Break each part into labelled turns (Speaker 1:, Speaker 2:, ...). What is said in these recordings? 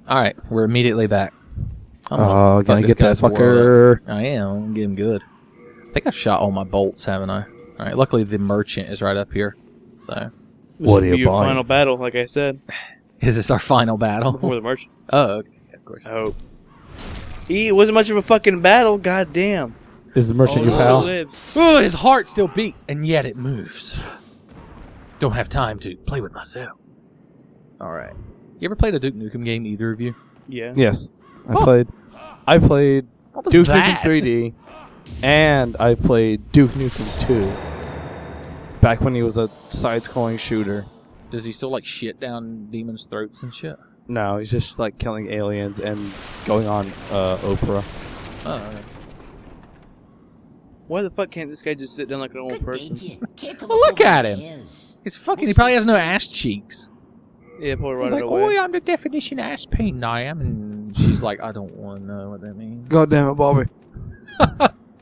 Speaker 1: Alright, we're immediately back.
Speaker 2: Oh, gonna get that fucker.
Speaker 1: I am. I'm gonna get him good. I think I've shot all my bolts, haven't I? Alright, luckily the merchant is right up here. So,
Speaker 2: What are you
Speaker 3: your
Speaker 2: buying?
Speaker 3: final battle, like I said.
Speaker 1: is this our final battle?
Speaker 3: Before the merchant.
Speaker 1: Oh, okay, of course.
Speaker 3: I hope. It wasn't much of a fucking battle, goddamn.
Speaker 2: Is the merchant your
Speaker 3: Still
Speaker 2: pal?
Speaker 3: lives.
Speaker 1: Oh, his heart still beats, and yet it moves. Don't have time to play with myself. Alright. You ever played a Duke Nukem game, either of you?
Speaker 3: Yeah.
Speaker 2: Yes. I played
Speaker 1: What was
Speaker 2: Duke
Speaker 1: that?
Speaker 2: Nukem 3D, and I've played Duke Nukem 2. Back when he was a side-scrolling shooter.
Speaker 1: Does he still, like, shit down demons' throats and shit?
Speaker 2: No, he's just like killing aliens and going on Oprah.
Speaker 1: Oh, alright.
Speaker 3: Why the fuck can't this guy just sit down like an old person?
Speaker 1: Well, look at him. He's fucking, he probably has no ass cheeks.
Speaker 3: Yeah, probably right
Speaker 1: He's like,
Speaker 3: away.
Speaker 1: oh, I'm the definition ass pain I am. And she's like, I don't want to know what that means.
Speaker 2: God damn it, Bobby.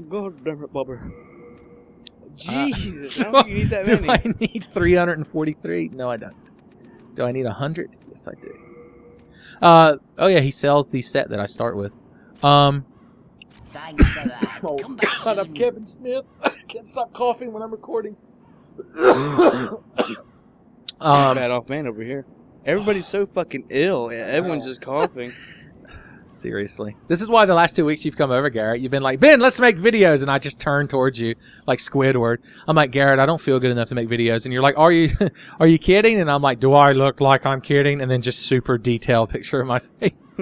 Speaker 3: God damn it, Bubber. Jesus, I don't think you need that
Speaker 1: Do
Speaker 3: many.
Speaker 1: I need 343? No, I don't. Do I need 100? Yes, I do. Oh yeah, he sells the set that I start with.
Speaker 4: Thanks for that.
Speaker 1: Oh
Speaker 4: Come back
Speaker 1: God, I'm
Speaker 4: soon.
Speaker 1: Kevin Smith. I can't stop coughing when I'm recording.
Speaker 3: Bad off man over here. Everybody's so fucking ill. Yeah, everyone's just coughing.
Speaker 1: Seriously. This is why the last 2 weeks you've come over, Garrett. You've been like, Ben, let's make videos. And I just turn towards you like Squidward. I'm like, Garrett, I don't feel good enough to make videos. And you're like, are you kidding? And I'm like, do I look like I'm kidding? And then just super detailed picture of my face.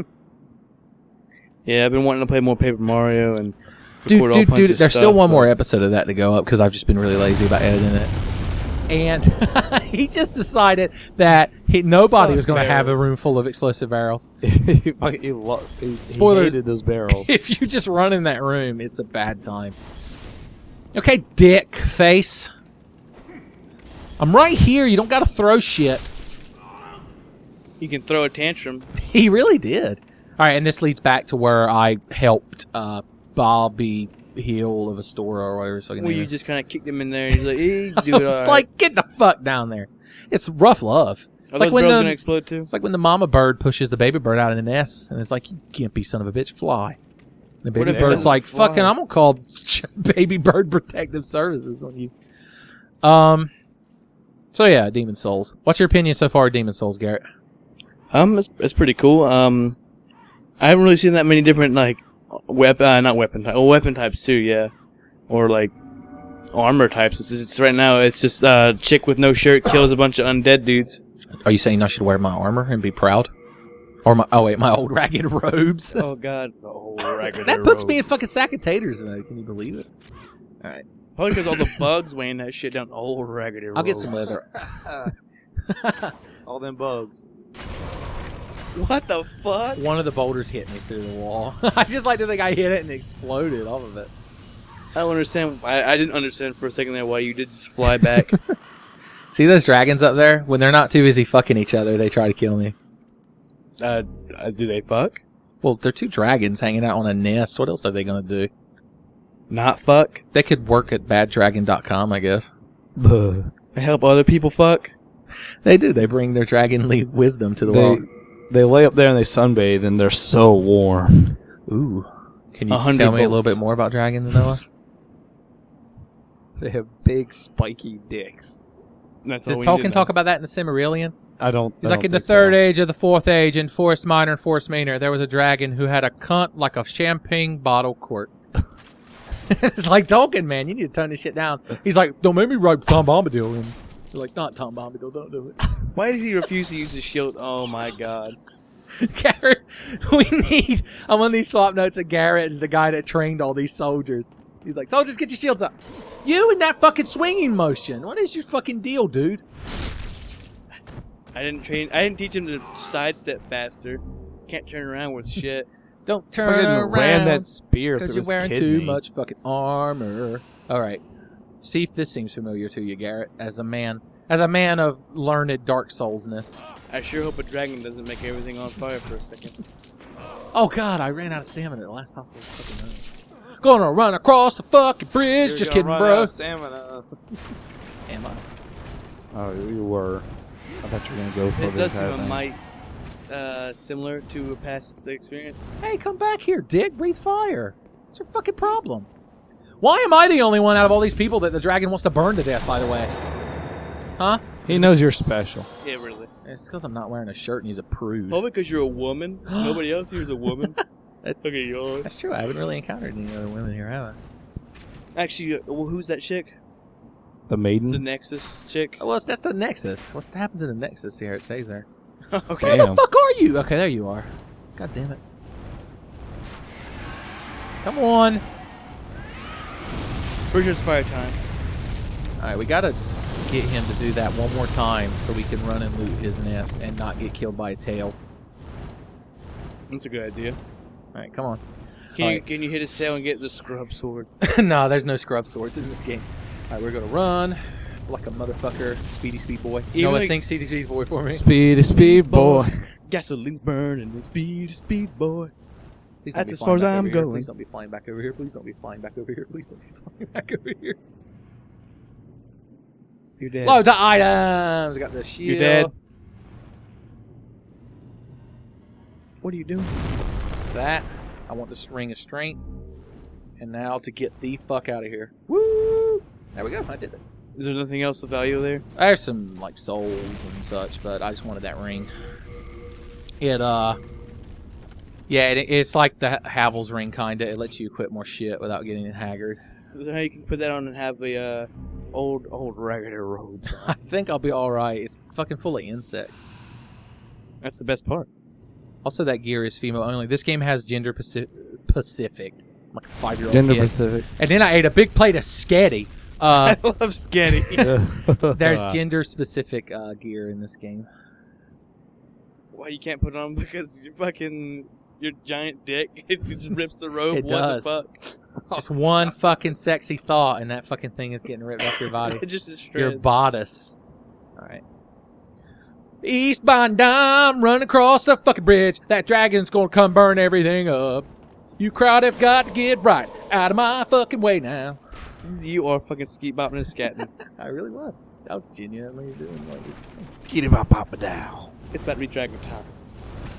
Speaker 3: Yeah, I've been wanting to play more Paper Mario and record all
Speaker 1: Dude,
Speaker 3: kinds of
Speaker 1: there's
Speaker 3: stuff,
Speaker 1: still one
Speaker 3: but-
Speaker 1: more episode of that to go up because I've just been really lazy about editing it. And he just decided that nobody was going to have a room full of explosive barrels.
Speaker 2: he
Speaker 1: Spoiler.
Speaker 2: hated those barrels.
Speaker 1: If you just run in that room, it's a bad time. Okay, dick face. I'm right here. You don't got to throw shit.
Speaker 3: You can throw a tantrum.
Speaker 1: He really did. All right, and this leads back to where I helped Bobby Hill of a store or whatever his fucking
Speaker 3: Well,
Speaker 1: name
Speaker 3: you
Speaker 1: is.
Speaker 3: just kind of kicked him in there and he's like, hey, you do
Speaker 1: I
Speaker 3: it
Speaker 1: was
Speaker 3: all right.
Speaker 1: like, get the fuck down there. It's rough love.
Speaker 3: Are
Speaker 1: It's like
Speaker 3: those
Speaker 1: when
Speaker 3: barrels
Speaker 1: the
Speaker 3: going to explode too?
Speaker 1: It's like when the mama bird pushes the baby bird out of the nest, and it's like, you can't be son of a bitch, fly. And the baby
Speaker 3: if
Speaker 1: bird's
Speaker 3: they
Speaker 1: like,
Speaker 3: fly?
Speaker 1: fucking, I'm gonna call baby bird protective services on you. So yeah, Demon Souls. What's your opinion so far of Demon Souls, Garrett?
Speaker 3: It's pretty cool. I haven't really seen that many different like not weapon types. Oh, weapon types too, yeah. Or like armor types. It's right now. It's just a chick with no shirt kills a bunch of undead dudes.
Speaker 1: Are you saying I should wear my armor and be proud? Or my old ragged robes?
Speaker 3: Oh God, the whole ragged
Speaker 1: That puts me in fucking sack of taters, mode. Can you believe it? All right,
Speaker 3: probably because all the bugs weighing that shit down. Old raggedy.
Speaker 1: I'll get some leather.
Speaker 2: All them bugs.
Speaker 3: What the fuck?
Speaker 1: One of the boulders hit me through the wall. I just like to think I hit it and exploded off of it.
Speaker 3: I don't understand. I didn't understand for a second there why you did just fly back.
Speaker 1: See those dragons up there? When they're not too busy fucking each other, they try to kill me.
Speaker 3: Do they fuck?
Speaker 1: Well, they're two dragons hanging out on a nest. What else are they going to do?
Speaker 3: Not fuck?
Speaker 1: They could work at baddragon.com, I guess.
Speaker 3: They help other people fuck?
Speaker 1: They do. They bring their dragonly wisdom to the world.
Speaker 2: They lay up there and they sunbathe and they're so warm.
Speaker 1: Ooh. Can you
Speaker 3: 100
Speaker 1: tell me a little
Speaker 3: volts.
Speaker 1: bit more about dragons, Noah?
Speaker 2: They have big spiky dicks.
Speaker 3: That's all
Speaker 1: Did
Speaker 3: we
Speaker 1: Tolkien
Speaker 3: need to
Speaker 1: talk
Speaker 3: know.
Speaker 1: about that in the Cimmerillion?
Speaker 2: I don't.
Speaker 1: He's like, in the third age of the fourth age, in Forest Minor and Forest Minor, there was a dragon who had a cunt like a champagne bottle quart. It's like, Tolkien, man, you need to tone this shit down. He's like, don't make me write Tom Bombadil. And you're like, not Tom Bombadil, don't do it.
Speaker 3: Why does he refuse to use his shield? Oh my God.
Speaker 1: Garrett, I'm on these swap notes of Garrett is the guy that trained all these soldiers. He's like, soldiers, get your shields up. You in that fucking swinging motion. What is your fucking deal, dude?
Speaker 3: I didn't teach him to sidestep faster. Can't turn around with shit.
Speaker 1: Don't turn
Speaker 2: Fucking
Speaker 1: around.
Speaker 2: ran that spear
Speaker 1: Because
Speaker 2: through
Speaker 1: you're
Speaker 2: his
Speaker 1: wearing too
Speaker 2: kidney.
Speaker 1: much fucking armor. All right. See if this seems familiar to you, Garrett, as a man of learned Dark Soulsness.
Speaker 3: I sure hope a dragon doesn't make everything on fire for a second.
Speaker 1: Oh God, I ran out of stamina at the last possible fucking moment. Gonna run across the fucking bridge.
Speaker 2: You're
Speaker 1: Just
Speaker 2: gonna
Speaker 1: kidding,
Speaker 2: run
Speaker 1: bro.
Speaker 2: out of stamina.
Speaker 1: Am I?
Speaker 2: Oh, you were. I thought you were gonna go for
Speaker 3: It
Speaker 2: the
Speaker 3: does seem
Speaker 2: entire
Speaker 3: a
Speaker 2: thing.
Speaker 3: might. similar to a past experience?
Speaker 1: Hey, come back here, dick. Breathe fire. What's your fucking problem? Why am I the only one out of all these people that the dragon wants to burn to death, by the way? Huh?
Speaker 2: He knows you're special.
Speaker 3: Yeah, really.
Speaker 1: It's because I'm not wearing a shirt and he's a prude.
Speaker 3: Probably because you're a woman. Nobody else here is a woman. Look at yours.
Speaker 1: That's true. I haven't really encountered any other women here, have I?
Speaker 3: Actually, who's that chick?
Speaker 2: The maiden?
Speaker 3: The Nexus chick?
Speaker 1: Well, that's the Nexus. What happens in the Nexus here? It says there.
Speaker 3: Okay.
Speaker 1: Where the fuck are you? Okay, there you are. God damn it. Come on.
Speaker 3: Pretty sure it's fire time.
Speaker 1: Alright, we gotta get him to do that one more time so we can run and loot his nest and not get killed by a tail.
Speaker 3: That's a good idea.
Speaker 1: Alright, come on.
Speaker 3: Can you hit his tail and get the scrub sword?
Speaker 1: No, there's no scrub swords in this game. Alright, we're gonna run like a motherfucker. Speedy speed boy.
Speaker 3: Even
Speaker 1: Noah,
Speaker 3: like-
Speaker 1: sing Speedy speed boy for me.
Speaker 2: Speed boy.
Speaker 3: Gasoline's burning and speed boy.
Speaker 1: Please don't
Speaker 3: That's
Speaker 1: be
Speaker 3: as
Speaker 1: flying
Speaker 3: far as
Speaker 1: back
Speaker 3: I'm
Speaker 1: over here.
Speaker 3: going.
Speaker 1: Please don't be flying back over here. Please don't be flying back over here. Please don't be flying back over here.
Speaker 3: You're dead.
Speaker 1: Loads of items. I got the shield.
Speaker 3: You're dead. What are you doing?
Speaker 1: That. I want this ring of strength. And now to get the fuck out of here. Woo! There we go. I did it.
Speaker 3: Is there nothing else of value there?
Speaker 1: There's some like souls and such, but I just wanted that ring. It's like the Havel's ring kinda. It lets you equip more shit without getting haggard.
Speaker 3: Is there how you can put that on and have the old ragged robes on?
Speaker 1: I think I'll be all right. It's fucking full of insects.
Speaker 3: That's the best part.
Speaker 1: Also, that gear is female only. This game has gender Pacific. Like a 5-year-old
Speaker 2: Gender
Speaker 1: kid.
Speaker 2: Pacific.
Speaker 1: And then I ate a big plate of sketty.
Speaker 3: I love Sketty.
Speaker 1: There's gender-specific gear in this game.
Speaker 3: Why you can't put it on? Because your giant dick, it just rips the robe.
Speaker 1: It
Speaker 3: What
Speaker 1: does.
Speaker 3: the fuck?
Speaker 1: Just one fucking sexy thought, and that fucking thing is getting ripped off your body.
Speaker 3: It just shreds.
Speaker 1: Your bodice. Alright. Eastbound down, run across the fucking bridge. That dragon's gonna come burn everything up. You crowd have got to get right out of my fucking way now.
Speaker 3: You are fucking skeet bopping and scatting.
Speaker 1: I really was. That was genuinely doing like this.
Speaker 2: Get him up, Papa Dow.
Speaker 3: It's about to be dragon time.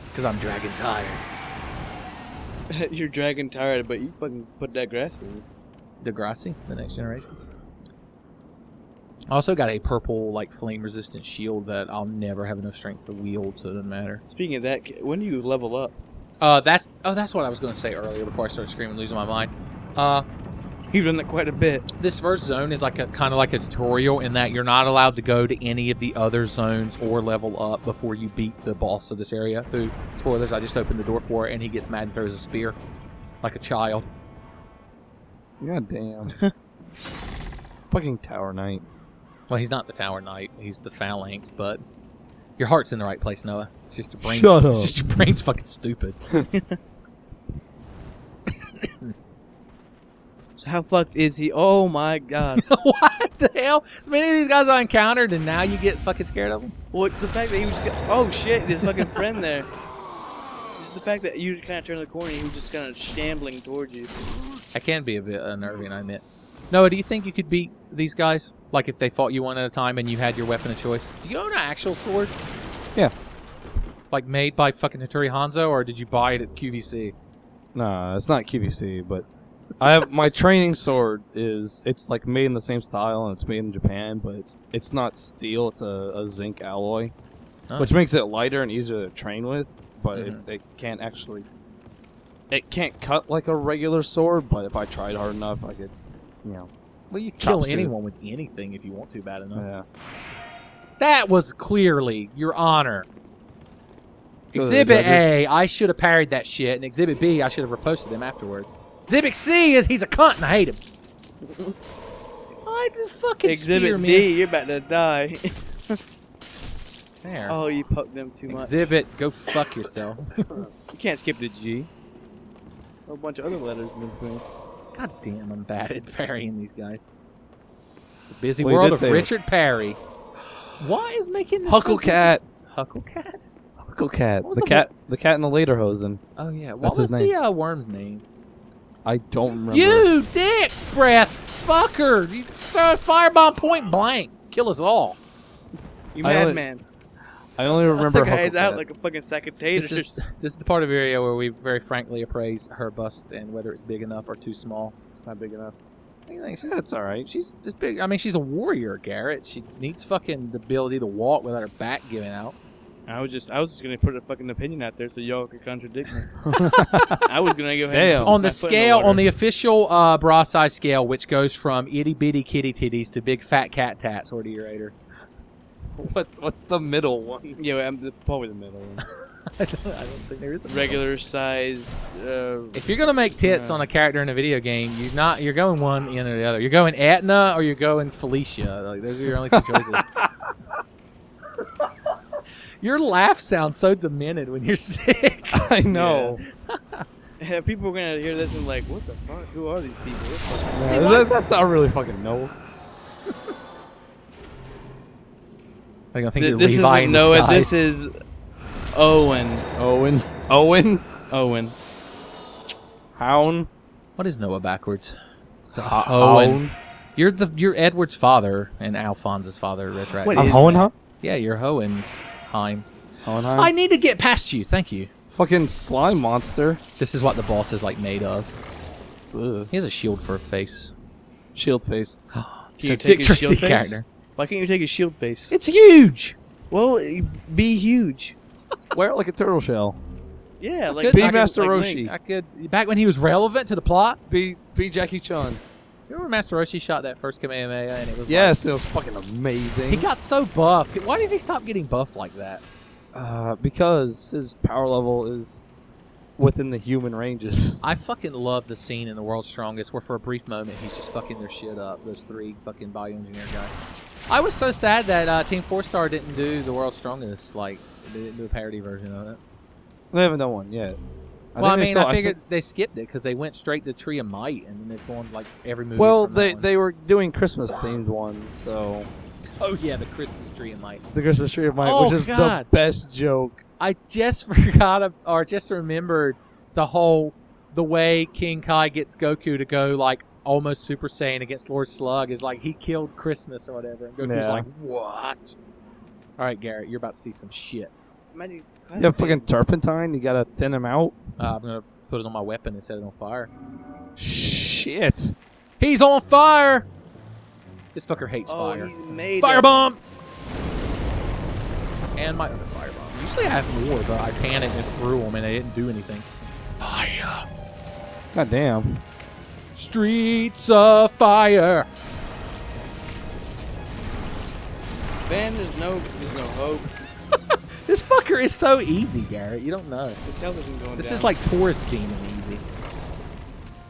Speaker 1: Because I'm dragon tired.
Speaker 3: You're dragon tired, but you fucking put that grass in.
Speaker 1: Degrassi, the next generation. I also got a purple, like, flame-resistant shield that I'll never have enough strength to wield, so it doesn't matter.
Speaker 3: Speaking of that, when do you level up?
Speaker 1: That's what I was going to say earlier before I started screaming, losing my mind.
Speaker 3: You've done that quite a bit.
Speaker 1: This first zone is like kind of like a tutorial in that you're not allowed to go to any of the other zones or level up before you beat the boss of this area. Who, spoilers, I just opened the door for, and he gets mad and throws a spear like a child.
Speaker 2: God damn. Fucking Tower Knight.
Speaker 1: Well, he's not the Tower Knight; he's the Phalanx. But your heart's in the right place, Noah. It's just your brain's,
Speaker 2: Shut up.
Speaker 1: It's just your brain's fucking stupid.
Speaker 3: So how fucked is he? Oh my god.
Speaker 1: What the hell? So many of these guys I encountered, and now you get fucking scared of them?
Speaker 3: Well, the fact that he was oh shit, his fucking friend there. Just the fact that you kind of turned the corner and he was just kind of shambling towards you.
Speaker 1: That can be a bit unnerving, I admit. Noah, do you think you could beat these guys? Like if they fought you one at a time and you had your weapon of choice? Do you own an actual sword?
Speaker 2: Yeah.
Speaker 1: Like made by fucking Hattori Hanzo, or did you buy it at QVC?
Speaker 2: Nah, it's not QVC, but I have my training sword it's like made in the same style and it's made in Japan, but it's not steel, it's a zinc alloy, which makes it lighter and easier to train with, but it can't cut like a regular sword, but if I tried hard enough I could,
Speaker 1: Well, you kill
Speaker 2: Chop suey.
Speaker 1: anyone with anything if you want to bad enough.
Speaker 2: yeah.
Speaker 1: That was clearly your honor.
Speaker 2: Go to the
Speaker 1: Exhibit
Speaker 2: judges.
Speaker 1: A, I should have parried that shit, and Exhibit B, I should have reposted him afterwards. Exhibit C is he's a cunt and I hate him. Why did fucking spear
Speaker 3: Exhibit
Speaker 1: me?
Speaker 3: D, you're about to die.
Speaker 1: There.
Speaker 3: Oh, you poked them too much.
Speaker 1: Exhibit, go fuck yourself.
Speaker 3: You can't skip the G. A whole bunch of other letters in between.
Speaker 1: God damn, I'm bad at parrying these guys. The busy
Speaker 2: Well, you
Speaker 1: world
Speaker 2: did
Speaker 1: of
Speaker 2: say
Speaker 1: Richard Parry. Why is making this
Speaker 2: Hucklecat.
Speaker 1: Hucklecat?
Speaker 2: Hucklecat.
Speaker 1: What was
Speaker 2: The
Speaker 1: the
Speaker 2: cat the cat in the lederhosen.
Speaker 1: Oh yeah, what
Speaker 2: That's
Speaker 1: was
Speaker 2: his name.
Speaker 1: the worm's name?
Speaker 2: I don't remember.
Speaker 1: You dick breath fucker! You throw a firebomb point blank, kill us all.
Speaker 3: You
Speaker 2: I only-
Speaker 3: madman.
Speaker 2: I only remember
Speaker 3: The guy's out
Speaker 2: Huckleberry.
Speaker 3: like a fucking sack of taters.
Speaker 1: This is the part of the video where we very frankly appraise her bust and whether it's big enough or too small.
Speaker 2: It's not big enough.
Speaker 1: I think
Speaker 2: That's all right.
Speaker 1: she's just big. I mean, she's a warrior, Garrett. She needs fucking the ability to walk without her back giving out.
Speaker 3: I was just gonna put a fucking opinion out there so y'all could contradict me. I was gonna go ahead
Speaker 2: Damn.
Speaker 3: and put
Speaker 1: On
Speaker 3: my
Speaker 1: the
Speaker 3: foot in
Speaker 1: scale,
Speaker 3: water.
Speaker 1: on the official bra size scale, which goes from itty bitty kitty titties to big fat cat tats, or do you rate her?
Speaker 2: What's the middle one?
Speaker 3: Yeah, probably the middle one.
Speaker 1: I don't think there is a
Speaker 3: Regular sized.
Speaker 1: If you're gonna make tits on a character in a video game, you're going one end or the other. You're going Etna or you're going Felicia. Like, those are your only two choices. Your laugh sounds so demented when you're sick.
Speaker 2: I know.
Speaker 3: Yeah, people are gonna hear this and like, what the fuck? Who are these people? What the fuck?
Speaker 2: Yeah, that's not really fucking no.
Speaker 1: I think you're
Speaker 3: This
Speaker 1: Levi
Speaker 3: isn't
Speaker 1: in
Speaker 3: Noah.
Speaker 1: disguise.
Speaker 3: This is Owen.
Speaker 2: Owen. Hound.
Speaker 1: What is Noah backwards? It's
Speaker 2: Hound.
Speaker 1: Owen. You're Edward's father and Alphonse's father. Retroactive.
Speaker 3: What
Speaker 2: I'm
Speaker 3: is
Speaker 2: Hohenheim.
Speaker 1: Yeah, you're Hohenheim.
Speaker 2: Hohenheim.
Speaker 1: I need to get past you. Thank you.
Speaker 2: Fucking slime monster.
Speaker 1: This is what the boss is like made of.
Speaker 2: Ugh.
Speaker 1: He has a shield for a face.
Speaker 2: Shield face.
Speaker 1: So
Speaker 3: you
Speaker 1: Dick
Speaker 3: take his
Speaker 1: Tracy
Speaker 3: shield face?
Speaker 1: character.
Speaker 3: Why can't you take his shield face?
Speaker 1: It's huge.
Speaker 3: Well, be huge.
Speaker 2: Wear it like a turtle shell.
Speaker 3: Yeah, like
Speaker 1: Could-
Speaker 2: Be
Speaker 1: I could-
Speaker 2: Master
Speaker 3: like
Speaker 2: Roshi.
Speaker 3: Link.
Speaker 1: I could back when he was relevant to the plot.
Speaker 2: Be Jackie Chan.
Speaker 1: You remember Master Roshi shot that first Kamehameha and it was
Speaker 2: Yes, it was fucking amazing.
Speaker 1: like, he got so buff. Why does he stop getting buff like that?
Speaker 2: Because his power level is within the human ranges.
Speaker 1: I fucking love the scene in The World's Strongest where for a brief moment he's just fucking their shit up. Those three fucking bioengineer guys. I was so sad that Team 4-Star didn't do The World's Strongest. Like, they didn't do a parody version of it.
Speaker 2: They haven't done one yet.
Speaker 1: I figured they skipped it because they went straight to Tree of Might and then they've gone like every movie.
Speaker 2: Well,
Speaker 1: from that one.
Speaker 2: they were doing Christmas themed ones, so
Speaker 1: Oh yeah, the Christmas Tree of Might.
Speaker 2: the Christmas Tree of Might,
Speaker 1: Oh,
Speaker 2: which is
Speaker 1: God.
Speaker 2: the best joke.
Speaker 1: I just forgot or just remembered the way King Kai gets Goku to go like almost Super Saiyan against Lord Slug is like he killed Christmas or whatever. And Goku's
Speaker 2: Yeah.
Speaker 1: like, what? All right, Garrett, you're about to see some shit.
Speaker 2: You have fucking turpentine. You gotta thin him out.
Speaker 1: I'm gonna put it on my weapon and set it on fire.
Speaker 2: Shit.
Speaker 1: He's on fire. This fucker hates
Speaker 3: Oh,
Speaker 1: fire.
Speaker 3: he's made
Speaker 1: Firebomb! And my other firebomb. Usually I have more, but I panicked and threw them and they didn't do anything. Fire!
Speaker 2: God damn.
Speaker 1: Streets of fire!
Speaker 3: Man, there's no hope.
Speaker 1: This fucker is so easy, Garrett. You don't know.
Speaker 3: This health isn't going
Speaker 1: This
Speaker 3: down.
Speaker 1: is like Taurus Demon easy.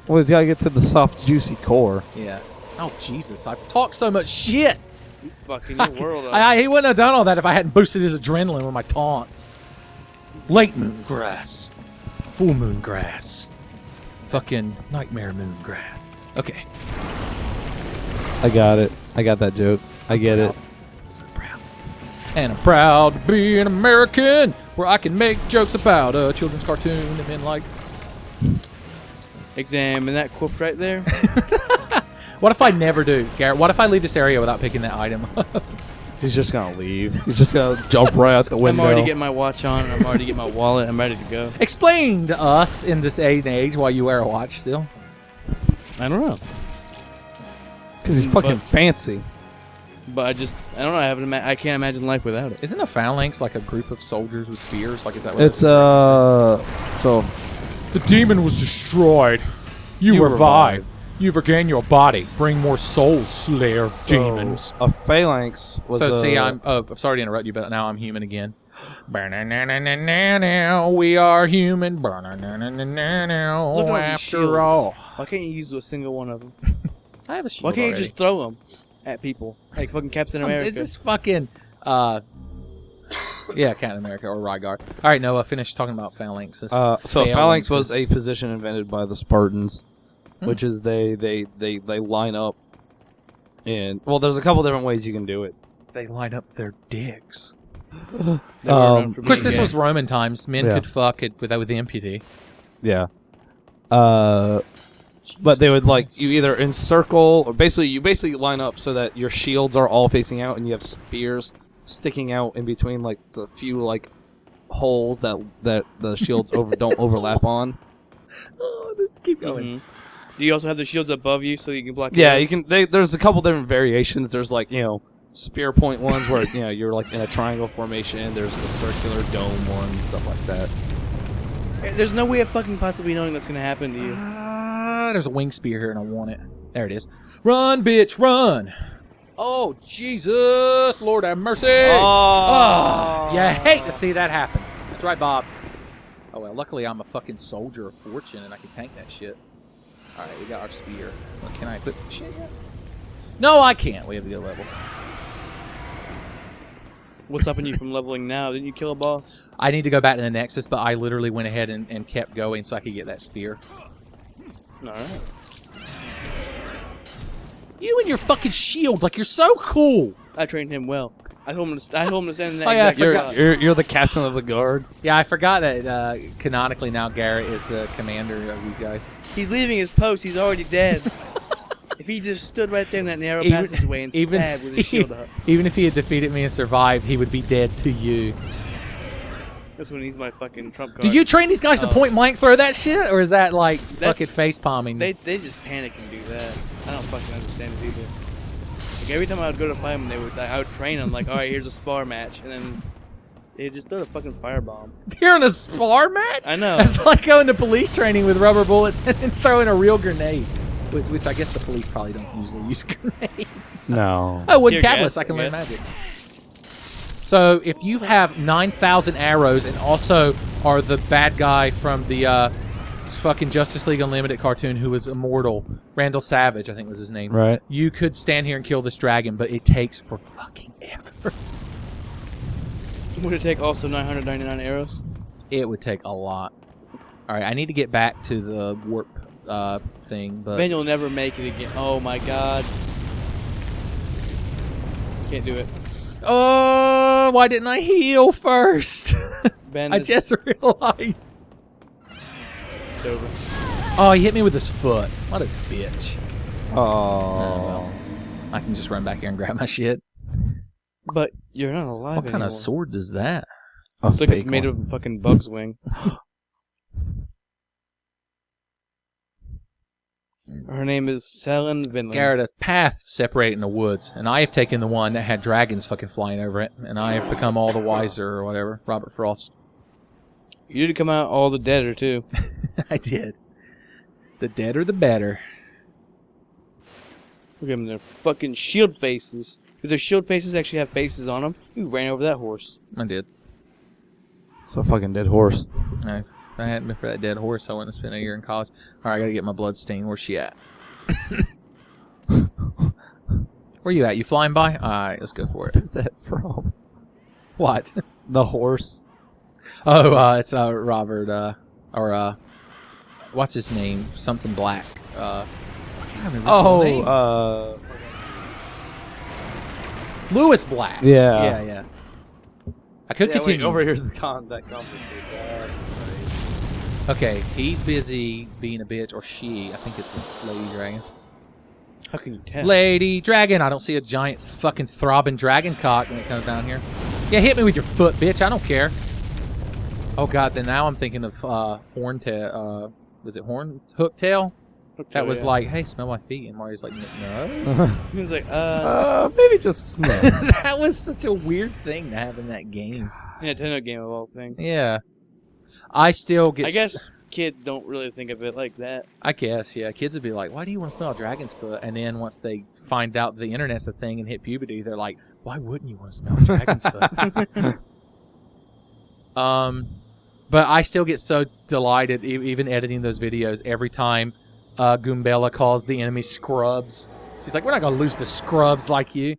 Speaker 2: Well, he's gotta get to the soft, juicy core.
Speaker 1: Yeah. Oh, Jesus. I've talked so much shit.
Speaker 3: He's fucking your world up.
Speaker 1: He wouldn't have done all that if I hadn't boosted his adrenaline with my taunts. Late moon grass. Full moon grass. Fucking nightmare moon grass. Okay.
Speaker 2: I got it. I got that joke. I get it.
Speaker 1: I'm so proud. And I'm proud to be an American where I can make jokes about a children's cartoon and then like...
Speaker 3: Examine that corpse right there.
Speaker 1: What if I never do, Garrett? What if I leave this area without picking that item?
Speaker 2: He's just gonna leave. He's just gonna jump right out the window.
Speaker 3: I'm already getting my watch on. I'm already getting my wallet. I'm ready to go.
Speaker 1: Explain to us in this age and age why you wear a watch still.
Speaker 3: I don't know.
Speaker 2: Because he's fucking fancy.
Speaker 3: But I don't know. I can't imagine life without it.
Speaker 1: Isn't a phalanx like a group of soldiers with spears? Like, is that what
Speaker 2: It's so
Speaker 1: The demon was destroyed. You,
Speaker 2: You
Speaker 1: revived. You've regained your body. Bring more souls, slayer demons.
Speaker 2: a phalanx was
Speaker 1: So
Speaker 2: a,
Speaker 1: see, I'm sorry to interrupt you, but now I'm human again. We are human.
Speaker 3: Look at all these
Speaker 1: After
Speaker 3: shields.
Speaker 1: all,
Speaker 3: Why can't you use a single one of them?
Speaker 1: I have a shield.
Speaker 3: Why can't you
Speaker 1: already.
Speaker 3: just throw them at people like fucking Captain America?
Speaker 1: Is this fucking yeah, Captain America or Rygar. All right, Noah, finish talking about phalanxes.
Speaker 2: so phalanx was
Speaker 1: Phalanxes.
Speaker 2: a position invented by the Spartans, which is they line up. And well, there's a couple different ways you can do it.
Speaker 1: They line up their dicks.
Speaker 3: They were known for
Speaker 1: Of course,
Speaker 3: being
Speaker 1: this
Speaker 3: gay.
Speaker 1: was Roman times. Men
Speaker 2: Yeah.
Speaker 1: could fuck it with the amputee.
Speaker 2: Yeah. But they would like you either encircle or you basically line up so that your shields are all facing out and you have spears sticking out in between like the few like holes that the shields don't overlap on.
Speaker 1: Oh, let's keep going.
Speaker 3: Mhm. Do you also have the shields above you so you can block?
Speaker 2: Yeah,
Speaker 3: arrows?
Speaker 2: you can. There's a couple different variations. There's like spear point ones where you're like in a triangle formation. There's the circular dome ones, stuff like that.
Speaker 3: There's no way of fucking possibly knowing what's gonna happen to you.
Speaker 1: There's a wing spear here, and I want it. There it is. Run, bitch, run! Oh, Jesus! Lord have mercy! Oh, you hate to see that happen. That's right, Bob. Oh, well, luckily I'm a fucking soldier of fortune, and I can tank that shit. All right, we got our spear. Well, can I equip shit yet? No, I can't. We have to get level.
Speaker 3: What's stopping you from leveling now? Didn't you kill a boss?
Speaker 1: I need to go back to the Nexus, but I literally went ahead and kept going so I could get that spear.
Speaker 3: Alright.
Speaker 1: You and your fucking shield, like you're so cool.
Speaker 3: I trained him well. I told him to stand in that
Speaker 1: Oh, yeah, I
Speaker 3: exact
Speaker 1: forgot.
Speaker 3: spot.
Speaker 2: You're the captain of the guard.
Speaker 1: Yeah, I forgot that canonically now Garrett is the commander of these guys.
Speaker 3: He's leaving his post. He's already dead. If he just stood right there in that narrow passageway and stabbed with his shield up.
Speaker 1: Even if he had defeated me and survived, he would be dead to you.
Speaker 3: That's when he's my fucking trump card.
Speaker 1: Do you train these guys to point blank throw that shit, or is that like fucking face palming?
Speaker 3: They just panic and do that. I don't fucking understand it either. Like every time I would go to fight them, I would train them like, all right, here's a spar match, and then they just throw a fucking firebomb.
Speaker 1: You're in a spar match?
Speaker 3: I know.
Speaker 1: It's like going to police training with rubber bullets and then throwing a real grenade. Which I guess the police probably don't usually use grenades.
Speaker 2: No.
Speaker 1: Oh, wooden
Speaker 3: Tear
Speaker 1: tablets.
Speaker 3: gas,
Speaker 1: I can learn
Speaker 3: I
Speaker 1: magic. So if you have 9,000 arrows and also are the bad guy from the fucking Justice League Unlimited cartoon who was immortal, Randall Savage, I think was his name.
Speaker 2: Right.
Speaker 1: You could stand here and kill this dragon, but it takes for fucking ever.
Speaker 3: Would it take also 999 arrows?
Speaker 1: It would take a lot. All right, I need to get back to the warp thing, but
Speaker 3: Ben, you'll never make it again. Oh my god. Can't do it.
Speaker 1: oh, why didn't I heal first?
Speaker 3: Ben,
Speaker 1: I just realized.
Speaker 3: it's over.
Speaker 1: Oh, he hit me with his foot. What a bitch.
Speaker 2: Oh.
Speaker 1: I can just run back here and grab my shit.
Speaker 3: But you're not alive
Speaker 1: What kind
Speaker 3: anymore.
Speaker 1: of sword is that?
Speaker 3: Looks like it's made of a fucking bug's wing. Her name is Selen Vinland.
Speaker 1: Garrett, a path separating the woods, and I have taken the one that had dragons fucking flying over it, and I have become all the wiser or whatever. Robert Frost.
Speaker 3: You did come out all the deader too.
Speaker 1: I did. The deader, the better.
Speaker 3: Look at them, their fucking shield faces. If their shield faces actually have faces on them, you ran over that horse.
Speaker 1: I did.
Speaker 2: It's a fucking dead horse.
Speaker 1: If I hadn't been for that dead horse, I wouldn't have spent a year in college. All right, I gotta get my blood stain. Where's she at? Where you at? You flying by? All right, let's go for it.
Speaker 2: What's that from?
Speaker 1: What?
Speaker 2: The horse.
Speaker 1: Oh, it's Robert. What's his name? Something Black. I can't remember his full name. Lewis Black.
Speaker 2: Yeah.
Speaker 1: Yeah. I could continue.
Speaker 2: Wait, over here's that conversation.
Speaker 1: Okay, he's busy being a bitch, or she. I think it's a lady dragon.
Speaker 3: How can you tell?
Speaker 1: Lady dragon. I don't see a giant fucking throbbing dragon cock when it comes down here. Yeah, hit me with your foot, bitch. I don't care. Oh god, then now I'm thinking of Horntail. Was it Hooktail? That was like, hey, smell my feet, and Mario's like, no.
Speaker 3: He was like,
Speaker 2: maybe just a smell.
Speaker 1: That was such a weird thing to have in that game.
Speaker 3: Nintendo game of all things.
Speaker 1: Yeah. I still get...
Speaker 3: I guess kids don't really think of it like that.
Speaker 1: I guess, yeah. Kids would be like, why do you want to smell a dragon's foot? And then once they find out the internet's a thing and hit puberty, they're like, why wouldn't you want to smell a dragon's foot? But I still get so delighted, even editing those videos, every time Goombella calls the enemy scrubs. She's like, we're not going to lose to scrubs like you.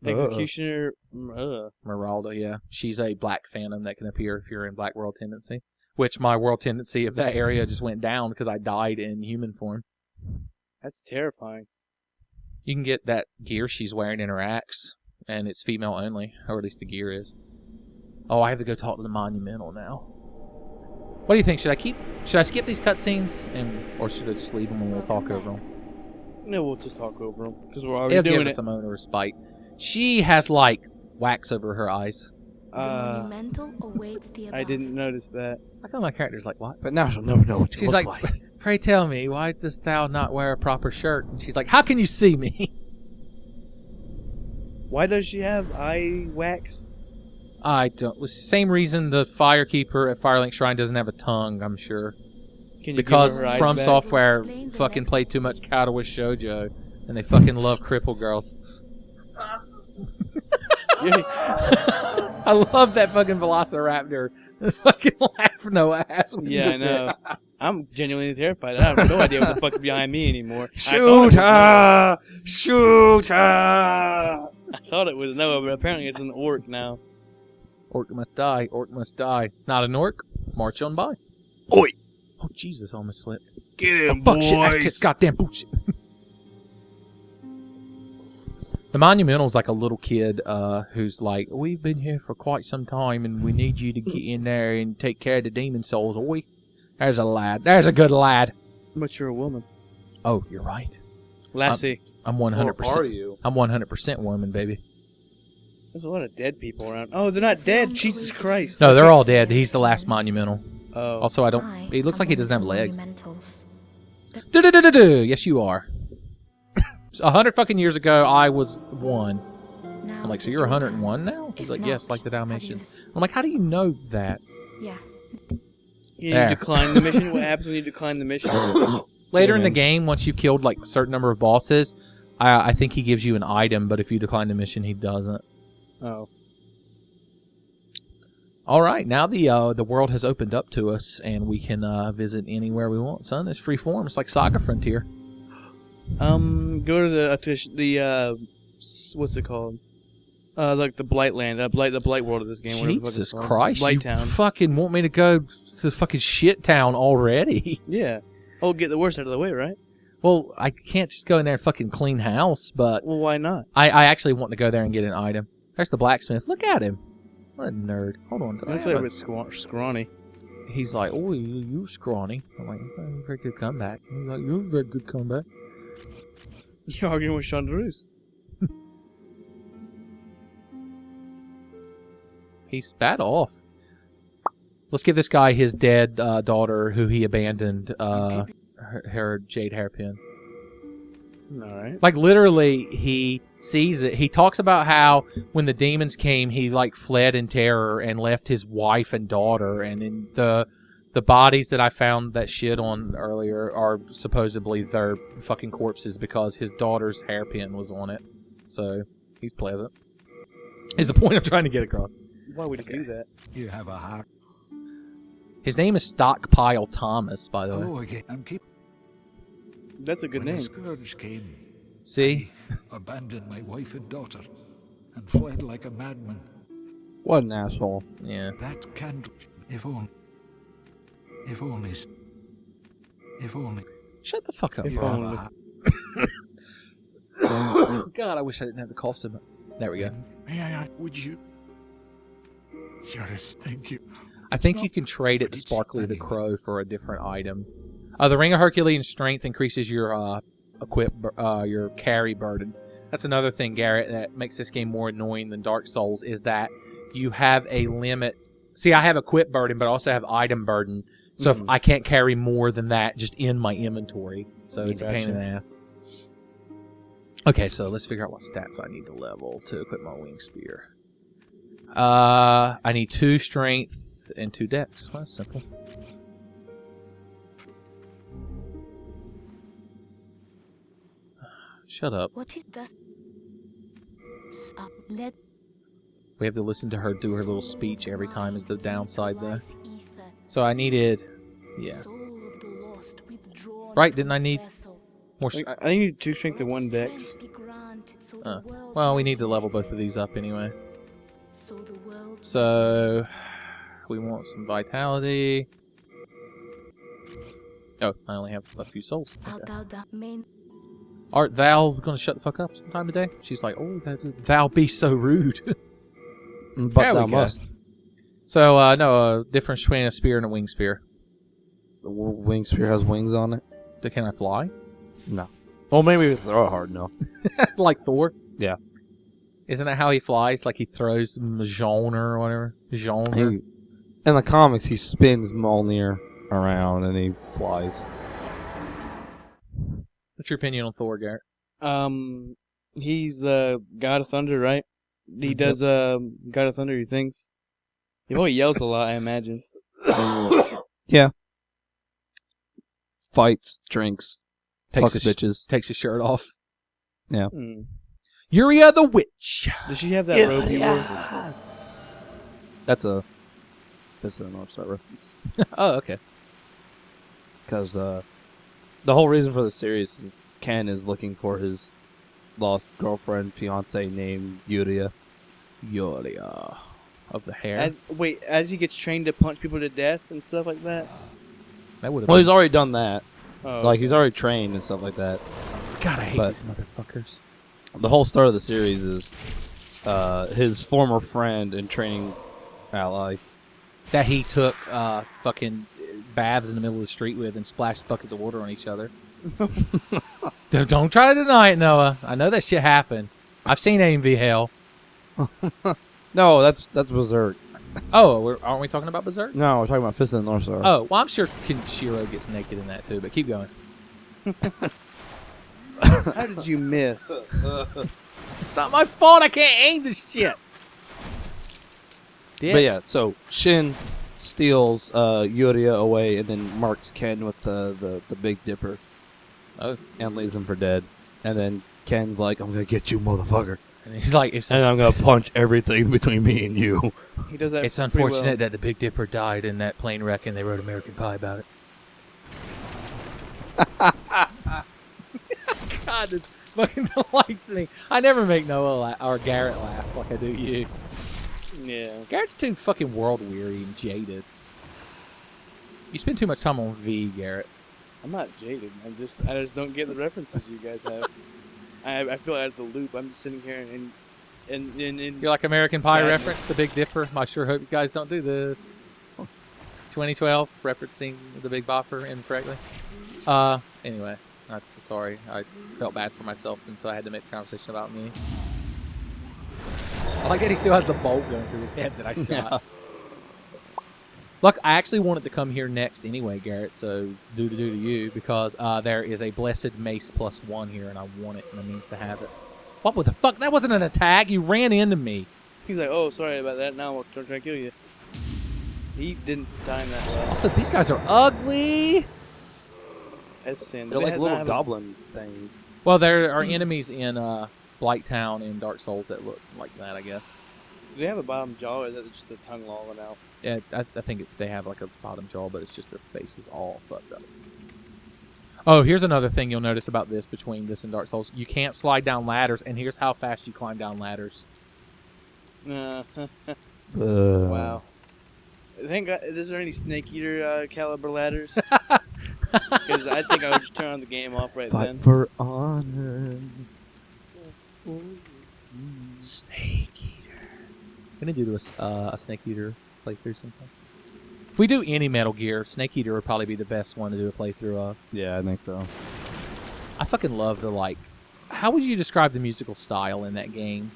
Speaker 3: Executioner.
Speaker 1: Meralda, yeah. She's a black phantom that can appear if you're in Black World Tendency. Which my World Tendency of that area just went down because I died in human form.
Speaker 3: That's terrifying.
Speaker 1: You can get that gear she's wearing in her axe, and it's female only, or at least the gear is. Oh, I have to go talk to the Monumental now. What do you think? Should I skip these cutscenes, or should I just leave them and we'll talk over them?
Speaker 3: No, we'll just talk over them because we're already
Speaker 1: It'll
Speaker 3: doing
Speaker 1: give
Speaker 3: it.
Speaker 1: us a moment of respite. She has like wax over her eyes.
Speaker 4: The monumental awaits the above.
Speaker 3: I didn't notice that.
Speaker 1: I thought my character's like, what?
Speaker 2: But now she'll never know what you
Speaker 1: She's
Speaker 2: look
Speaker 1: like,
Speaker 2: like.
Speaker 1: pray tell me, why dost thou not wear a proper shirt? And she's like, how can you see me?
Speaker 3: Why does she have eye wax?
Speaker 1: I don't. Same reason the Firekeeper at Firelink Shrine doesn't have a tongue, I'm sure.
Speaker 3: Can you
Speaker 1: Because
Speaker 3: give her eyes
Speaker 1: From
Speaker 3: back?
Speaker 1: Software
Speaker 4: Explain the
Speaker 1: fucking
Speaker 4: next-
Speaker 1: played too much Katawa Shoujo, and they fucking love crippled girls. I love that fucking Velociraptor. Fucking laugh no ass. When
Speaker 3: Yeah,
Speaker 1: you
Speaker 3: I
Speaker 1: say it.
Speaker 3: know. I'm genuinely terrified. I have no idea what the fuck's behind me anymore.
Speaker 2: Shoot her! Shoot her!
Speaker 3: I thought it was Noah, but apparently it's an orc now.
Speaker 1: Orc must die. Orc must die. Not an orc. March on by.
Speaker 2: Oi!
Speaker 1: Oh Jesus! Almost slipped.
Speaker 2: Get him,
Speaker 1: Fuck shit! Axe tits, goddamn bullshit. The Monumental's like a little kid who's like, we've been here for quite some time, and we need you to get in there and take care of the demon souls. Oi, there's a lad. There's a good lad.
Speaker 3: But you're a woman.
Speaker 1: Oh, you're right.
Speaker 3: Lassie.
Speaker 1: I'm
Speaker 2: Or
Speaker 1: 100%.
Speaker 2: are you?
Speaker 1: I'm 100% woman, baby.
Speaker 3: There's a lot of dead people around. Oh, they're not dead. Jesus Christ.
Speaker 1: No, they're all dead. He's the last Monumental.
Speaker 3: Oh.
Speaker 1: Also, I don't.
Speaker 4: I
Speaker 1: He looks
Speaker 4: am
Speaker 1: like he
Speaker 4: one
Speaker 1: doesn't
Speaker 4: of
Speaker 1: have
Speaker 4: the
Speaker 1: legs.
Speaker 4: monumentals.
Speaker 1: Do-do-do-do-do. Yes, you are. 100 fucking years ago, I was 1.
Speaker 4: Now
Speaker 1: I'm like, so
Speaker 4: is
Speaker 1: you're
Speaker 4: your
Speaker 1: 101
Speaker 4: time.
Speaker 1: now? He's
Speaker 4: If
Speaker 1: like,
Speaker 4: not,
Speaker 1: yes, like the
Speaker 4: have you
Speaker 1: Dalmatians. I'm like, how do you know that?
Speaker 4: Yes.
Speaker 3: You
Speaker 1: There.
Speaker 3: decline the mission? What happens when you decline the mission?
Speaker 1: Later in the
Speaker 2: Demons.
Speaker 1: game, once you've killed like a certain number of bosses, I think he gives you an item, but if you decline the mission, he doesn't.
Speaker 3: Oh.
Speaker 1: All right, now the world has opened up to us, and we can visit anywhere we want. Son, it's free form. It's like Saga Frontier.
Speaker 3: Go to the what's it called? Like the Blight Land, the Blight world of this game. whatever the fuck it's
Speaker 1: Jesus
Speaker 3: called.
Speaker 1: Christ,
Speaker 3: Blight
Speaker 1: you
Speaker 3: Town.
Speaker 1: fucking want me to go to fucking shit town already?
Speaker 3: Yeah. Oh, get the worst out of the way, right?
Speaker 1: Well, I can't just go in there and fucking clean house, but
Speaker 3: Well, why not?
Speaker 1: I actually want to go there and get an item. There's the blacksmith. Look at him. What a nerd. Hold on. do I
Speaker 3: Looks
Speaker 1: have
Speaker 3: like
Speaker 1: a-
Speaker 3: a bit scrawny.
Speaker 1: He's like, oh, you scrawny. I'm like, that's not a very good comeback. He's like, you're a very good comeback.
Speaker 3: You're arguing with Sean DeRoos.
Speaker 1: He's bad off. Let's give this guy his dead daughter, who he abandoned, her jade hairpin.
Speaker 3: All right.
Speaker 1: Like, literally, he sees it. He talks about how when the demons came, he, like, fled in terror and left his wife and daughter. And in the bodies that I found that shit on earlier are supposedly their fucking corpses because his daughter's hairpin was on it. So, he's pleasant. Is the point I'm trying to get across.
Speaker 3: Why would you do that?
Speaker 5: You have a heart.
Speaker 1: His name is Stockpile Thomas, by the way.
Speaker 5: Hello again. I'm keep.
Speaker 3: That's a good
Speaker 5: When the
Speaker 3: name.
Speaker 5: scourge came,
Speaker 1: See?
Speaker 5: I abandoned my wife and daughter and fled like a madman.
Speaker 2: What an asshole.
Speaker 1: Yeah.
Speaker 5: That candle, if only. If only. If only.
Speaker 1: Shut the fuck up,
Speaker 3: If
Speaker 5: You
Speaker 1: bro.
Speaker 5: have
Speaker 3: only.
Speaker 5: a heart.
Speaker 1: God, I wish I didn't have to cough so much. There we go.
Speaker 5: May I ask, would you? Yes, thank you.
Speaker 1: I think you can trade it to Sparkly the Crow for a different item. The Ring of Herculean Strength increases your your carry burden. That's another thing, Garrett, that makes this game more annoying than Dark Souls, is that you have a limit. See, I have equip burden, but I also have item burden. So if I can't carry more than that just in my inventory. So it's a pain in the ass. Okay, so let's figure out what stats I need to level to equip my wing spear. I need 2 strength and 2 dex. Well, that's simple. Shut up.
Speaker 4: What it does. Let
Speaker 1: We have to listen to her do her little speech every time is the downside there.
Speaker 4: life's ether,
Speaker 1: So I needed, yeah.
Speaker 4: soul of the lost withdrawn
Speaker 1: Right,
Speaker 4: from
Speaker 1: didn't I
Speaker 4: its
Speaker 1: need
Speaker 4: vessel.
Speaker 1: more.
Speaker 3: I think you need 2 strength and 1 dex.
Speaker 4: Strength be granted so the world
Speaker 1: Well, we
Speaker 4: may
Speaker 1: need to level
Speaker 4: be
Speaker 1: both of these up anyway.
Speaker 4: so the world
Speaker 1: So we want some vitality. Oh, I only have a few souls.
Speaker 4: art
Speaker 1: Okay.
Speaker 4: thou the main
Speaker 1: Art thou gonna shut the fuck up sometime today? She's like, oh, thou be so rude.
Speaker 2: But
Speaker 1: There we
Speaker 2: thou
Speaker 1: go.
Speaker 2: must.
Speaker 1: So, no, difference between a spear and a wing spear.
Speaker 2: The wing spear has wings on it.
Speaker 1: Can I fly?
Speaker 2: No. Well, maybe if you throw it hard, no.
Speaker 1: Like Thor?
Speaker 2: Yeah.
Speaker 1: Isn't that how he flies? Like he throws Mjolnir or whatever. Mjolnir.
Speaker 2: In the comics, he spins Mjolnir around and he flies.
Speaker 1: What's your opinion on Thor, Garrett?
Speaker 3: He's the God of Thunder, right? He does God of Thunder things. He probably yells a lot, I imagine.
Speaker 2: Yeah. Fights, drinks,
Speaker 1: Takes
Speaker 2: fucks
Speaker 1: his,
Speaker 2: bitches.
Speaker 1: takes his shirt off.
Speaker 2: Yeah.
Speaker 1: Yuria the Witch.
Speaker 3: Does she have that robe he wore?
Speaker 2: That's a Fist of the North Star reference.
Speaker 1: Oh, okay.
Speaker 2: Because the whole reason for the series is Ken is looking for his lost girlfriend, fiance named Yuria.
Speaker 1: Yuria of the hair.
Speaker 3: As he gets trained to punch people to death and stuff like that?
Speaker 1: That would have.
Speaker 2: Well, he's already done that.
Speaker 3: Oh,
Speaker 2: Like, he's already trained and stuff like that.
Speaker 1: God, I hate
Speaker 2: but-
Speaker 1: these motherfuckers.
Speaker 2: The whole start of the series is his former friend and training ally.
Speaker 1: That he took fucking baths in the middle of the street with and splashed buckets of water on each other. Don't try to deny it, Noah. I know that shit happened. I've seen AMV Hell.
Speaker 2: No, that's Berserk.
Speaker 1: Oh, aren't we talking about Berserk?
Speaker 2: No, we're talking about Fist of the North Star.
Speaker 1: Oh, well, I'm sure Kenshiro gets naked in that too, but keep going.
Speaker 3: How did you miss?
Speaker 1: It's not my fault. I can't aim this shit.
Speaker 2: But yeah, so Shin steals Yuria away and then marks Ken with the Big Dipper.
Speaker 1: Oh.
Speaker 2: And leaves him for dead. And then Ken's like, I'm going to get you, motherfucker.
Speaker 1: And he's like,
Speaker 2: And I'm going to punch everything between me and you.
Speaker 3: He does that.
Speaker 1: it's
Speaker 3: pretty
Speaker 1: unfortunate
Speaker 3: well.
Speaker 1: that the Big Dipper died in that plane wreck and they wrote American Pie about it. God, this fucking delights me. I never make Noah or Garrett laugh like I do you.
Speaker 3: Yeah.
Speaker 1: Garrett's too fucking world weary and jaded. You spend too much time on V, Garrett.
Speaker 3: I'm not jaded. I just don't get the references you guys have. I feel out of the loop. I'm just sitting here and
Speaker 1: You're like American Pie
Speaker 3: Sadness.
Speaker 1: reference, the Big Dipper. I sure hope you guys don't do this. 2012, referencing the Big Bopper incorrectly. Anyway, I'm sorry. I felt bad for myself, and so I had to make the conversation about me. I like that he still has the bolt going through his head that I shot.
Speaker 2: Yeah.
Speaker 1: Look, I actually wanted to come here next anyway, Garrett, so do to you, because there is a Blessed Mace +1 here, and I want it, and it means to have it. What the fuck? That wasn't an attack. You ran into me.
Speaker 3: he's like, "Oh, sorry about that. Now I'm trying to kill you." He didn't time that well.
Speaker 1: Also, these guys are ugly.
Speaker 3: As sin.
Speaker 2: They're
Speaker 3: They
Speaker 2: like
Speaker 3: had
Speaker 2: little
Speaker 3: not have
Speaker 2: goblin things.
Speaker 1: Well, there are enemies in Blighttown and Dark Souls that look like that, I guess.
Speaker 3: Do they have a bottom jaw, or is that just the tongue lolling out?
Speaker 1: Yeah, I think they have like a bottom jaw, but it's just their faces all fucked up. Oh, here's another thing you'll notice about this between this and Dark Souls. You can't slide down ladders, and here's how fast you climb down ladders.
Speaker 3: Wow. Is there any Snake Eater caliber ladders? Because I think I would just turn on the game off right
Speaker 2: Fight
Speaker 3: then.
Speaker 2: for honor.
Speaker 1: Snake Eater. I'm gonna do a Snake Eater playthrough sometime. If we do any Metal Gear, Snake Eater would probably be the best one to do a playthrough of.
Speaker 2: Yeah, I think so.
Speaker 1: I fucking love the, like... How would you describe the musical style in that game?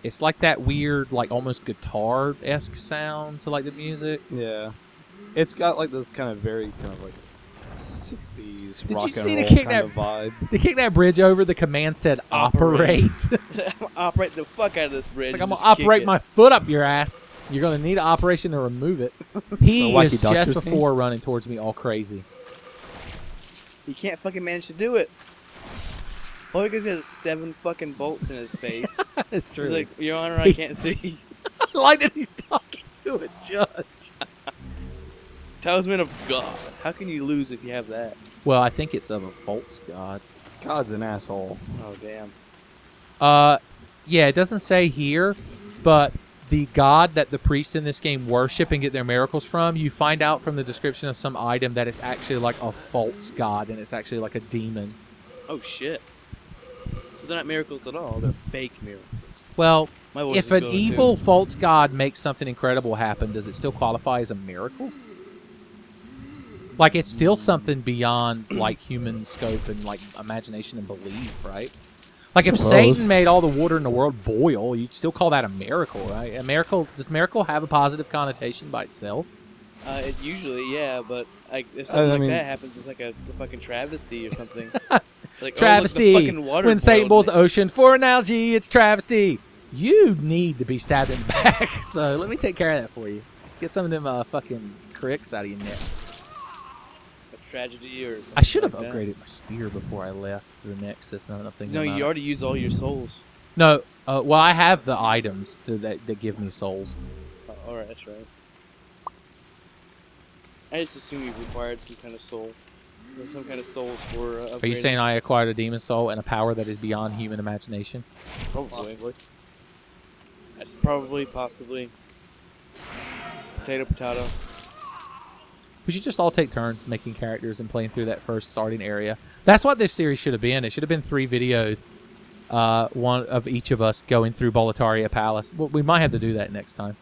Speaker 1: It's like that weird, like, almost guitar-esque sound to, like, the music.
Speaker 2: Yeah. It's got like this kind of very kind of like 60s
Speaker 1: Did
Speaker 2: rock
Speaker 1: you
Speaker 2: and
Speaker 1: see the
Speaker 2: roll
Speaker 1: kick
Speaker 2: kind
Speaker 1: that-
Speaker 2: of vibe.
Speaker 1: They kicked that bridge over, the command said, operate.
Speaker 3: Operate the fuck out of this bridge.
Speaker 1: Like, I'm
Speaker 3: and
Speaker 1: gonna
Speaker 3: just kick
Speaker 1: operate
Speaker 3: it.
Speaker 1: my foot up your ass. You're gonna need an operation to remove it. He
Speaker 2: The wacky
Speaker 1: is just
Speaker 2: doctor's
Speaker 1: before running towards me all crazy.
Speaker 3: He can't fucking manage to do it. All because he has 7 fucking bolts in his face.
Speaker 1: It's true.
Speaker 3: He's like, Your Honor, I can't see.
Speaker 1: I like that he's talking to a judge.
Speaker 3: Talisman of God. How can you lose if you have that?
Speaker 1: Well, I think it's of a false god.
Speaker 2: God's an asshole.
Speaker 3: Oh, damn.
Speaker 1: Yeah, it doesn't say here, but the god that the priests in this game worship and get their miracles from, you find out from the description of some item that it's actually like a false god, and it's actually like a demon.
Speaker 3: Oh, shit. They're not miracles at all. They're fake miracles.
Speaker 1: Well,
Speaker 3: My voice
Speaker 1: if
Speaker 3: is
Speaker 1: an
Speaker 3: going,
Speaker 1: evil
Speaker 3: too.
Speaker 1: false god makes something incredible happen, does it still qualify as a miracle? Like, it's still something beyond, like, human scope and, like, imagination and belief, right? Like if
Speaker 2: Suppose.
Speaker 1: Satan made all the water in the world boil, you'd still call that a miracle, right? A miracle, does miracle have a positive connotation by itself?
Speaker 3: It usually, yeah, but if something
Speaker 2: I
Speaker 3: like
Speaker 2: mean-
Speaker 3: that happens, it's like a fucking travesty or something. Like,
Speaker 1: Travesty.
Speaker 3: Oh, look, the fucking water
Speaker 1: When Satan boils
Speaker 3: boiled.
Speaker 1: the ocean, for analogy, it's travesty. You need to be stabbed in the back, so let me take care of that for you. Get some of them fucking cricks out of your neck.
Speaker 3: A tragedy or something.
Speaker 1: I should have
Speaker 3: like that.
Speaker 1: upgraded my spear before I left the Nexus. Now that I'm thinking
Speaker 3: No,
Speaker 1: about
Speaker 3: you
Speaker 1: it.
Speaker 3: already used all your souls.
Speaker 1: No, well, I have the items that give me souls.
Speaker 3: Oh, alright, that's right. I just assume you required some kind of soul. Or some kind of souls for
Speaker 1: Are you saying I acquired a demon soul and a power that is beyond human imagination?
Speaker 3: Probably. That's probably, possibly. Potato, potato.
Speaker 1: We should just all take turns making characters and playing through that first starting area. That's what this series should have been. It should have been 3 videos, one of each of us going through Boletaria Palace. Well, we might have to do that next time.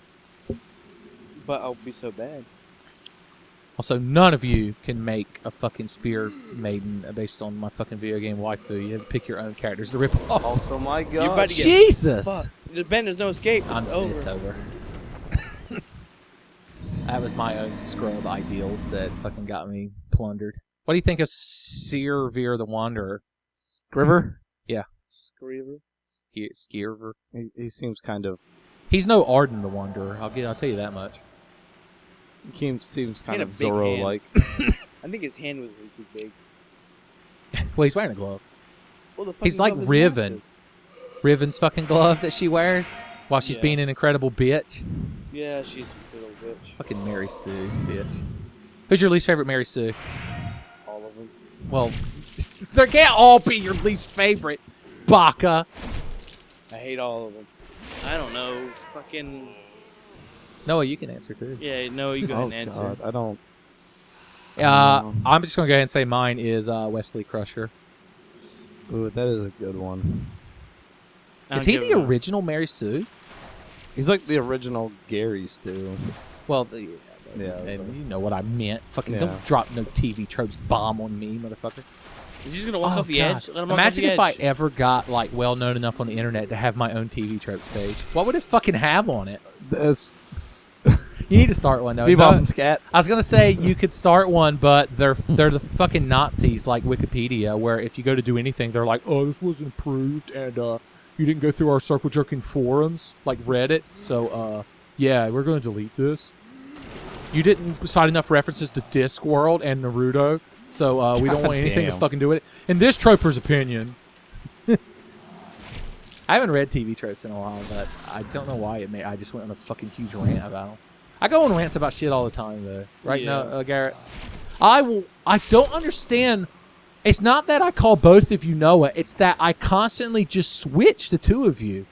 Speaker 3: But I'll be so bad.
Speaker 1: Also, none of you can make a fucking spear maiden based on my fucking video game waifu. You have to pick your own characters to rip off.
Speaker 2: Also, my God.
Speaker 3: You're about to get
Speaker 1: Jesus!
Speaker 3: fucked. Ben, there's no escape. It's
Speaker 1: It's over. That was my own scrub ideals that fucking got me plundered. What do you think of Seervir the Wanderer?
Speaker 2: River?
Speaker 3: Screaver.
Speaker 1: Skierver.
Speaker 2: He seems kind of...
Speaker 1: He's no Arden the Wanderer. I'll tell you that much.
Speaker 2: He seems kind
Speaker 3: had
Speaker 2: of
Speaker 3: a big
Speaker 2: Zorro-like.
Speaker 3: I think his hand was way too big.
Speaker 1: Well, he's wearing a glove.
Speaker 3: Well, the
Speaker 1: He's
Speaker 3: fucking
Speaker 1: like
Speaker 3: glove is
Speaker 1: Riven.
Speaker 3: massive.
Speaker 1: Riven's fucking glove that she wears while she's
Speaker 3: Yeah.
Speaker 1: being an incredible bitch.
Speaker 3: Yeah, she's a little bitch.
Speaker 1: Fucking Mary Sue, bitch. Who's your least favorite Mary Sue?
Speaker 3: All of them.
Speaker 1: Well, they can't all be your least favorite, Baka.
Speaker 3: I hate all of them. I don't know. Fucking.
Speaker 1: Noah, you can answer too.
Speaker 3: Yeah, no, you go ahead
Speaker 2: Oh,
Speaker 3: and answer.
Speaker 2: God. I don't...
Speaker 1: I'm just gonna go ahead and say mine is Wesley Crusher.
Speaker 2: Ooh, that is a good one.
Speaker 3: I
Speaker 1: Is
Speaker 3: don't
Speaker 1: he
Speaker 3: give
Speaker 1: the
Speaker 3: a-
Speaker 1: original Mary Sue?
Speaker 2: He's like the original Gary Stu.
Speaker 1: Well,
Speaker 2: Yeah,
Speaker 1: and you know what I meant. Fucking
Speaker 2: Yeah.
Speaker 1: don't drop no TV tropes bomb on me, motherfucker.
Speaker 3: Is he just gonna walk
Speaker 1: Oh,
Speaker 3: off the
Speaker 1: God.
Speaker 3: edge? Let him walk
Speaker 1: Imagine
Speaker 3: off
Speaker 1: if
Speaker 3: the
Speaker 1: I
Speaker 3: edge.
Speaker 1: ever got like well known enough on the internet to have my own TV tropes page. What would it fucking have on it?
Speaker 2: That's
Speaker 1: You need to start one though.
Speaker 2: Bebop
Speaker 1: No,
Speaker 2: and Scat.
Speaker 1: I was gonna say you could start one, but they're the fucking Nazis like Wikipedia, where if you go to do anything, they're like, oh, this wasn't approved, and you didn't go through our circle jerking forums like Reddit, so yeah, we're gonna delete this. You didn't cite enough references to Discworld and Naruto, so we don't want anything to
Speaker 2: damn.
Speaker 1: fucking do with it. In this troper's opinion. I haven't read TV tropes in a while, but I don't know why I just went on a fucking huge rant about them. I go on rants about shit all the time, though. Right
Speaker 3: Yeah.
Speaker 1: now, Garrett? I don't understand. It's not that I call both of you Noah. It's that I constantly just switch the two of you.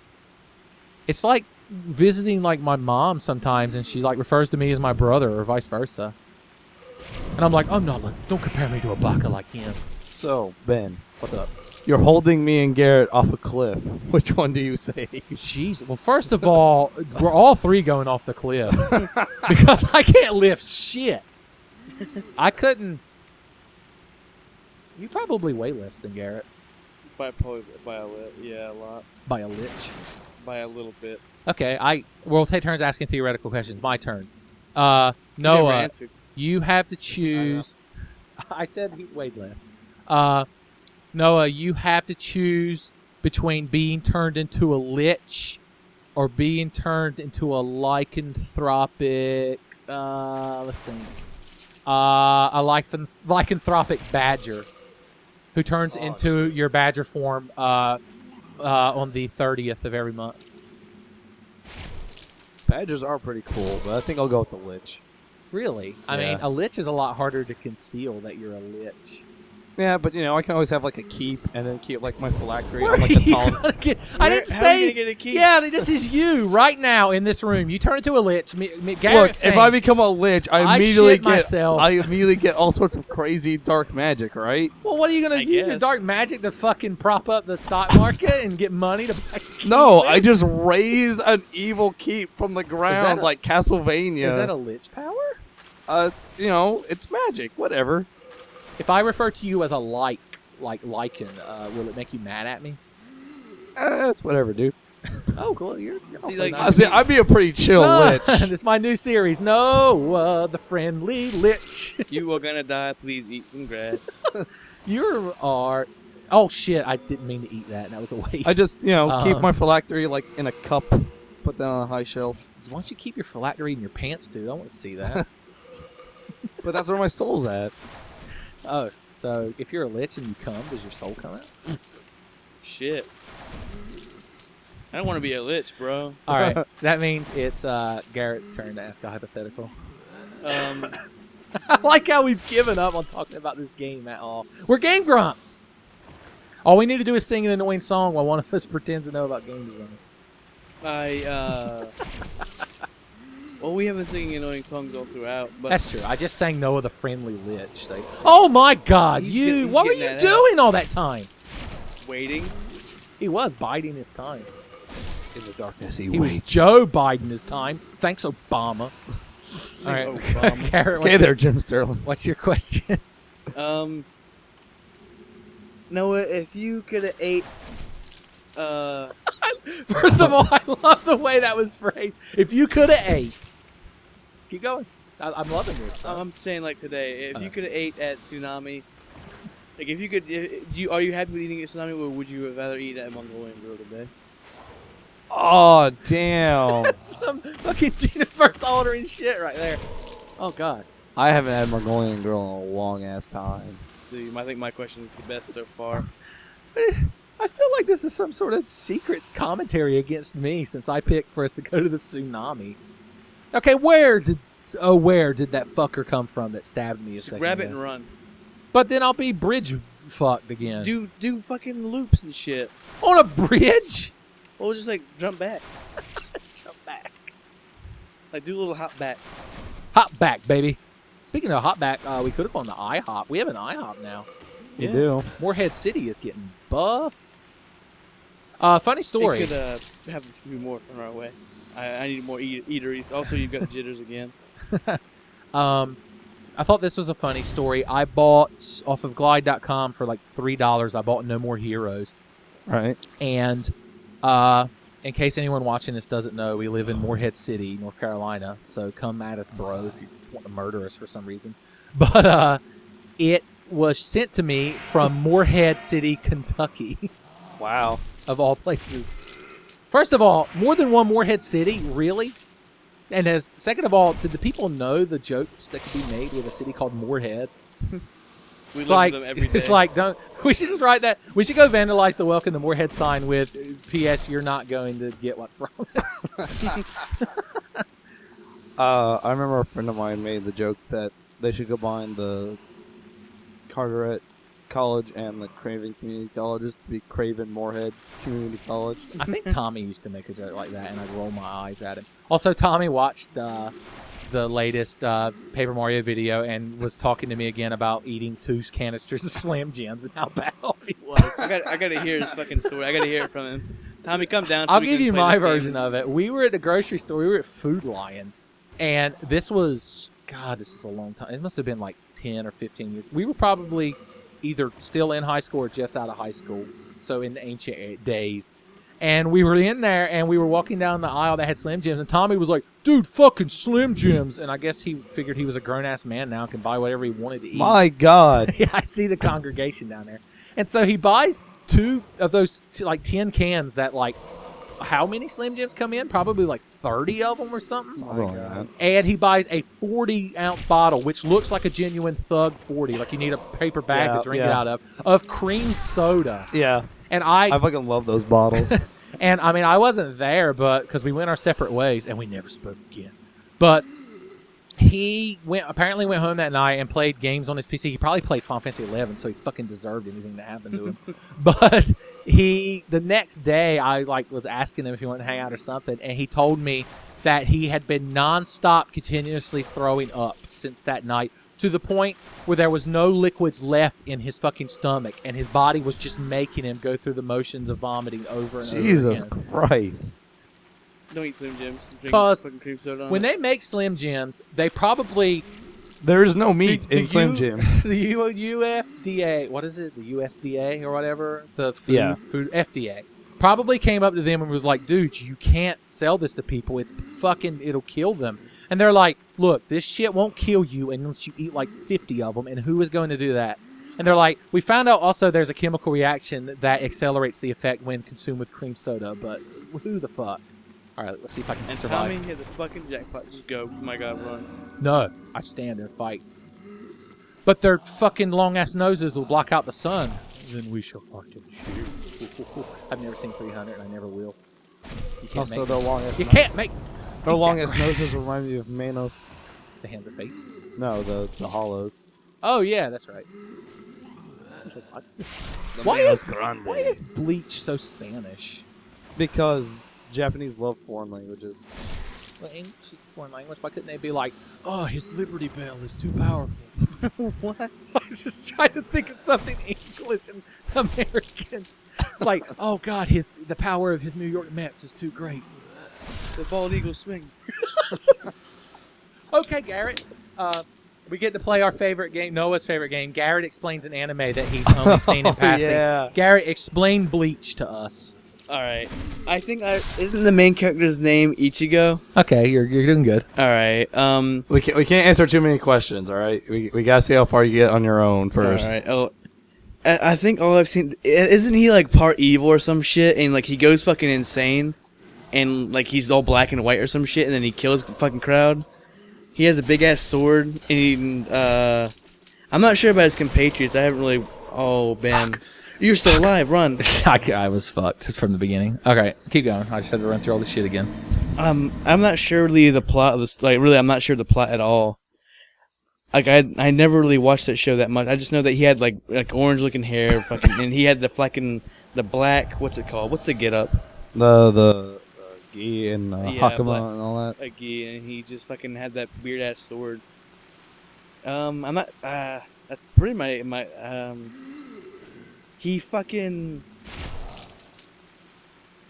Speaker 1: It's like visiting like my mom sometimes, and she like refers to me as my brother, or vice versa. And I'm like, I'm not like, don't compare me to a baka like him.
Speaker 2: So, Ben,
Speaker 1: What's up?
Speaker 2: you're holding me and Garrett off a cliff. Which one do you say?
Speaker 1: Jeez. Well, first of all, we're all three going off the cliff because I can't lift shit. I couldn't. You probably weigh less than Garrett
Speaker 3: Probably by a little. Yeah, a lot.
Speaker 1: by a lich.
Speaker 3: By a little bit.
Speaker 1: Okay, we'll take turns asking theoretical questions. My turn.
Speaker 3: You never
Speaker 1: Noah,
Speaker 3: answered.
Speaker 1: you have to choose. I said he weighed less. Noah, you have to choose between being turned into a lich or being turned into a lycanthropic. Let's think. A lycanthropic badger who turns into your badger form on the 30th of every month.
Speaker 2: Badgers are pretty cool, but I think I'll go with the Lich.
Speaker 1: Really? I
Speaker 2: Yeah.
Speaker 1: mean, a lich is a lot harder to conceal that you're a lich.
Speaker 2: Yeah, but I can always have like a keep and then keep like my phylactery
Speaker 1: Where
Speaker 2: on like
Speaker 1: are
Speaker 2: the
Speaker 1: you
Speaker 2: tall.
Speaker 1: gonna get- I didn't
Speaker 3: How are you
Speaker 1: say.
Speaker 3: gonna get a key?
Speaker 1: Yeah, this is you right now in this room. You turn into a lich. Garrett
Speaker 2: Look, if I
Speaker 1: thinks-
Speaker 2: become a Lich,
Speaker 1: I
Speaker 2: I immediately
Speaker 1: shit
Speaker 2: get
Speaker 1: myself.
Speaker 2: I immediately get all sorts of crazy dark magic, right?
Speaker 1: Well, what are you gonna
Speaker 3: I
Speaker 1: use your
Speaker 3: guess.
Speaker 1: dark magic to fucking prop up the stock market and get money to buy?
Speaker 2: No,
Speaker 1: keys?
Speaker 2: I just raise an evil keep from the ground
Speaker 1: a-
Speaker 2: like Castlevania.
Speaker 1: Is that a lich power?
Speaker 2: It's magic. Whatever.
Speaker 1: If I refer to you as a like lichen, will it make you mad at me?
Speaker 2: It's whatever, dude.
Speaker 1: Oh, cool. You're
Speaker 3: See, like,
Speaker 1: nice.
Speaker 2: See, I'd be a pretty chill lich.
Speaker 1: This is my new series. No, the friendly lich.
Speaker 3: You are gonna die. Please eat some grass.
Speaker 1: You are. Oh shit! I didn't mean to eat that. That was a waste.
Speaker 2: I just, keep my phylactery like in a cup, put that on a high shelf.
Speaker 1: Why don't you keep your phylactery in your pants, dude? I want to see that.
Speaker 2: But that's where my soul's at.
Speaker 1: Oh, so if you're a lich and you come, does your soul come out?
Speaker 3: Shit. I don't want to be a lich, bro.
Speaker 1: All right, that means it's Garrett's turn to ask a hypothetical. I like how we've given up on talking about this game at all. We're Game Grumps. All we need to do is sing an annoying song while one of us pretends to know about game design.
Speaker 3: Well, we have been singing annoying songs all throughout, but
Speaker 1: That's true. I just sang Noah the Friendly Lich. So, oh my God,
Speaker 3: He's
Speaker 1: what were
Speaker 3: getting
Speaker 1: you
Speaker 3: that
Speaker 1: doing all that time?
Speaker 3: waiting.
Speaker 1: He was biding his time.
Speaker 2: In the darkness,
Speaker 1: He was Joe Biden his time. Thanks, Obama. All right,
Speaker 3: Obama.
Speaker 1: Garrett,
Speaker 2: Okay, there, Jim Sterling.
Speaker 1: what's your question?
Speaker 3: Noah, if you could have ate,
Speaker 1: First of all, I love the way that was phrased. If you could have ate, keep going. I'm loving this.
Speaker 3: I'm saying like today, if you could have ate at Tsunami, like if you could, are you happy with eating at Tsunami, or would you rather eat at Mongolian Grill today?
Speaker 2: Oh, damn.
Speaker 1: That's some fucking universe altering shit right there. Oh God.
Speaker 2: I haven't had Mongolian Grill in a long-ass time.
Speaker 3: See, I think my question is the best so far.
Speaker 1: I feel like this is some sort of secret commentary against me since I picked for us to go to the Tsunami. Okay, where did that fucker come from that stabbed me a
Speaker 3: Just
Speaker 1: second
Speaker 3: grab it
Speaker 1: ago?
Speaker 3: and run.
Speaker 1: But then I'll be bridge fucked again.
Speaker 3: Do fucking loops and shit.
Speaker 1: On a bridge?
Speaker 3: Or just like jump back.
Speaker 1: Jump back.
Speaker 3: Like do a little hop back.
Speaker 1: Hop back, baby. Speaking of hop back, we could have gone to IHOP. We have an IHOP now.
Speaker 2: You
Speaker 3: Yeah.
Speaker 2: do.
Speaker 1: Moorhead City is getting buff. Funny story.
Speaker 3: We could have a few more on our way. I need more eateries. Also, you've got jitters again.
Speaker 1: I thought this was a funny story. I bought off of glide.com for like $3. I bought No More Heroes.
Speaker 2: Right.
Speaker 1: And in case anyone watching this doesn't know, we live in Moorhead City, North Carolina. So come at us, bro, if you want to murder us for some reason. But it was sent to me from Moorhead City, Kentucky,
Speaker 2: Wow.
Speaker 1: of all places. First of all, more than one Moorhead City, really? And as second of all, did the people know the jokes that could be made with a city called Moorhead?
Speaker 3: We
Speaker 1: It's
Speaker 3: live
Speaker 1: like,
Speaker 3: with them every day.
Speaker 1: it's like, don't. We should just write that. We should go vandalize the Welcome to Moorhead sign with "P.S. You're not going to get what's promised."
Speaker 2: I remember a friend of mine made the joke that they should combine the Carteret College and the Craven Community Colleges to be Craven Moorhead Community College.
Speaker 1: I think Tommy used to make a joke like that, and I'd roll my eyes at him. Also, Tommy watched the latest Paper Mario video and was talking to me again about eating 2 canisters of Slam Jims and how bad off he was.
Speaker 3: I gotta hear his fucking story. I gotta hear it from him. Tommy, come down. So
Speaker 1: I'll
Speaker 3: we
Speaker 1: give
Speaker 3: can
Speaker 1: you
Speaker 3: play
Speaker 1: my
Speaker 3: this game.
Speaker 1: version of it. We were at the grocery store. We were at Food Lion, and this was a long time. It must have been like 10 or 15 years. We were probably either still in high school or just out of high school, so in ancient days. And we were in there, and we were walking down the aisle that had Slim Jims, and Tommy was like, "Dude, fucking Slim Jims!" And I guess he figured he was a grown-ass man now and can buy whatever he wanted to eat.
Speaker 2: My God.
Speaker 1: Yeah, I see the congregation down there. And so he buys 2 of those like 10 cans that like, how many Slim Jims come in? Probably like 30 of them or something.
Speaker 2: Something like that.
Speaker 1: And he buys a 40-ounce bottle, which looks like a genuine Thug 40, like you need a paper bag
Speaker 2: Yeah,
Speaker 1: to drink it
Speaker 2: yeah.
Speaker 1: out of cream soda.
Speaker 2: Yeah.
Speaker 1: And
Speaker 2: I fucking love those bottles.
Speaker 1: and I mean, I wasn't there, but because we went our separate ways and we never spoke again. But he apparently went home that night and played games on his PC. He probably played Final Fantasy 11, so he fucking deserved anything that happened to him. But the next day, I was asking him if he wanted to hang out or something, and he told me that he had been nonstop, continuously throwing up since that night, to the point where there was no liquids left in his fucking stomach, and his body was just making him go through the motions of vomiting over and
Speaker 2: Jesus
Speaker 1: over again.
Speaker 2: Christ.
Speaker 3: Don't eat Slim Jims. Drink
Speaker 1: 'Cause
Speaker 3: fucking cream soda on
Speaker 1: When
Speaker 3: it.
Speaker 1: they make Slim Jims, they probably...
Speaker 2: There is no meat
Speaker 1: The
Speaker 2: in Slim
Speaker 1: U-
Speaker 2: Jims.
Speaker 1: The UFDA, what is it? The USDA or whatever? The food,
Speaker 2: Yeah.
Speaker 1: food FDA probably came up to them and was like, dude, you can't sell this to people. It'll kill them. And they're like, look, this shit won't kill you unless you eat like 50 of them. And who is going to do that? And they're like, we found out also there's a chemical reaction that accelerates the effect when consumed with cream soda. But who the fuck? All right, let's see if I can
Speaker 3: And
Speaker 1: survive.
Speaker 3: Tommy hit the fucking jackpot. Just go. Oh my god, run.
Speaker 1: No, I stand and fight. But their fucking long-ass noses will block out the sun. Then we shall fucking shoot. I've never seen 300, and I never will. You can't
Speaker 2: Also,
Speaker 1: make
Speaker 2: their longest.
Speaker 1: You can't make
Speaker 2: Their longest noses remind me of Manos.
Speaker 1: the hands of fate.
Speaker 2: No, the hollows.
Speaker 1: Oh yeah, that's right. It's like, what? Why is Bleach so Spanish?
Speaker 2: Because Japanese love foreign languages.
Speaker 1: Well, English is a foreign language. Why couldn't they be like, oh, his Liberty Bell is too powerful? What? I was just trying to think of something English and American. It's like, oh God, the power of his New York Mets is too great.
Speaker 3: The bald eagle swing.
Speaker 1: Okay, Garrett. We get to play our favorite game, Noah's favorite game. Garrett explains an anime that he's only seen in passing.
Speaker 2: Yeah.
Speaker 1: Garrett, explain Bleach to us.
Speaker 3: All right. I think isn't the main character's name Ichigo?
Speaker 1: Okay, you're doing good.
Speaker 3: All right.
Speaker 2: We can't answer too many questions. All right. We gotta see how far you get on your own first.
Speaker 3: All right. Oh, I think all I've seen isn't he like part evil or some shit, and like he goes fucking insane, and like he's all black and white or some shit, and then he kills the fucking crowd. He has a big ass sword, and he, I'm not sure about his compatriots. I haven't really. Oh, Ben. Fuck. You're still alive. Run.
Speaker 1: I was fucked from the beginning. Okay, keep going. I just had to run through all this shit again.
Speaker 3: I'm not sure really the plot of this. Like, really, I'm not sure the plot at all. Like, I never really watched that show that much. I just know that he had like orange looking hair, fucking, and he had the black. What's it called? What's the get up?
Speaker 2: The gi and
Speaker 3: Yeah,
Speaker 2: hakama
Speaker 3: black-
Speaker 2: and all that.
Speaker 3: A gi, and he just fucking had that weird ass sword. I'm not. That's pretty my. He fucking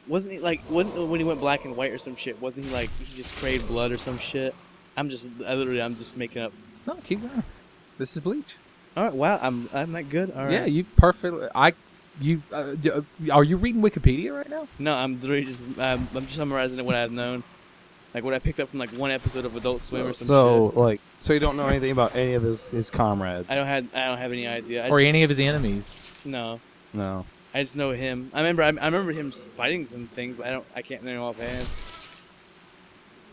Speaker 3: wasn't he like when he went black and white or some shit? Wasn't he like he just sprayed blood or some shit? I'm just making up.
Speaker 1: No, keep going. This is Bleach.
Speaker 3: All right, wow, I'm not good. All right.
Speaker 1: Yeah, you perfectly. Are you reading Wikipedia right now?
Speaker 3: No, I'm literally just I'm just summarizing what I've known, like what I picked up from like one episode of Adult Swim or some shit.
Speaker 2: So you don't know anything about any of his comrades.
Speaker 3: I don't have any idea.
Speaker 1: Or any of his enemies?
Speaker 3: No.
Speaker 2: No.
Speaker 3: I just know him. I remember him fighting some things, but I can't name offhand.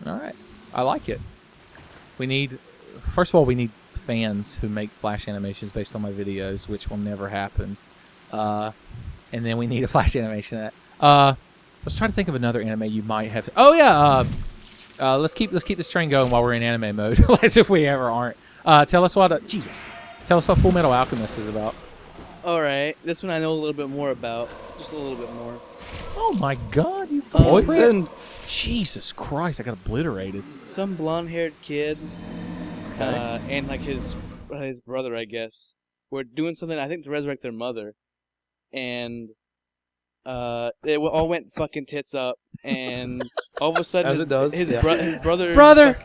Speaker 1: All right, I like it. First of all, we need fans who make Flash animations based on my videos, which will never happen. And then we need a Flash animation. Let's try to think of another anime you might have. Oh yeah. Let's keep this train going while we're in anime mode, as if we ever aren't. Tell us what Full Metal Alchemist is about.
Speaker 3: All right, this one I know a little bit more about, just a little bit more.
Speaker 1: Oh my God, you fucking
Speaker 2: Poison.
Speaker 1: Jesus Christ, I got obliterated.
Speaker 3: Some blonde-haired kid,
Speaker 1: Okay.
Speaker 3: and like his brother, I guess, were doing something. I think to resurrect their mother, and they all went fucking tits up, and all of a sudden,
Speaker 2: As it does,
Speaker 3: his
Speaker 2: yeah.
Speaker 3: brother,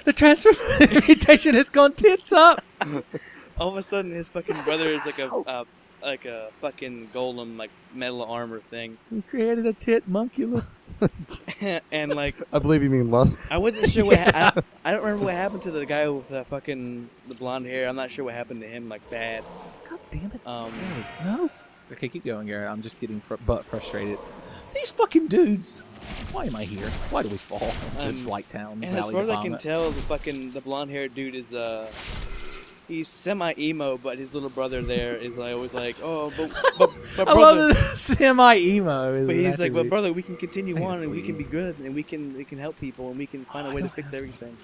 Speaker 1: The transformation has gone tits up.
Speaker 3: all of a sudden, his fucking brother is like a fucking golem, like metal armor thing,
Speaker 1: We created a tit monculus.
Speaker 3: and like.
Speaker 2: I believe you mean lust.
Speaker 3: I wasn't sure what I don't remember what happened to the guy with the blonde hair. I'm not sure what happened to him, like bad.
Speaker 1: God damn it.
Speaker 3: Um,
Speaker 1: No. Okay, keep going, Garrett. I'm just getting butt frustrated. These fucking dudes. Why am I here? Why do we fall into Blight Town?
Speaker 3: and as
Speaker 1: Valley
Speaker 3: far
Speaker 1: of
Speaker 3: as I can
Speaker 1: Vomit?
Speaker 3: tell, the blonde haired dude is he's semi emo, but his little brother there is like always like, oh, but
Speaker 1: I
Speaker 3: brother.
Speaker 1: love the semi-emo.
Speaker 3: But he's like, but
Speaker 1: but
Speaker 3: brother, we can continue
Speaker 1: I think
Speaker 3: on,
Speaker 1: it's
Speaker 3: and we
Speaker 1: weird.
Speaker 3: can be good, and we can help people, and we can find a way to fix everything,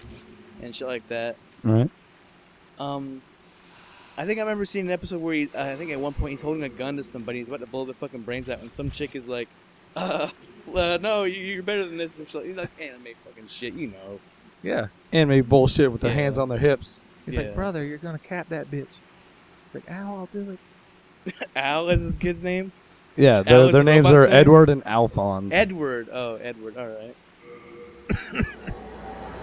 Speaker 3: and shit like that.
Speaker 2: Right.
Speaker 3: I think I remember seeing an episode where I think at one point he's holding a gun to somebody, he's about to blow their fucking brains out, and some chick is like, no, you're better than this, and shit. He's like, anime fucking shit, you know.
Speaker 1: Yeah.
Speaker 2: Anime bullshit with their
Speaker 3: Yeah.
Speaker 2: hands on their hips.
Speaker 1: He's
Speaker 3: Yeah.
Speaker 1: like, brother, you're going to cap that bitch. He's like, ow, I'll do it.
Speaker 3: Al is his kid's name?
Speaker 2: Yeah,
Speaker 3: Al
Speaker 2: their
Speaker 3: is the
Speaker 2: names
Speaker 3: robot's
Speaker 2: are
Speaker 3: name?
Speaker 2: Edward and Alphonse.
Speaker 3: Edward. Oh, Edward. All right.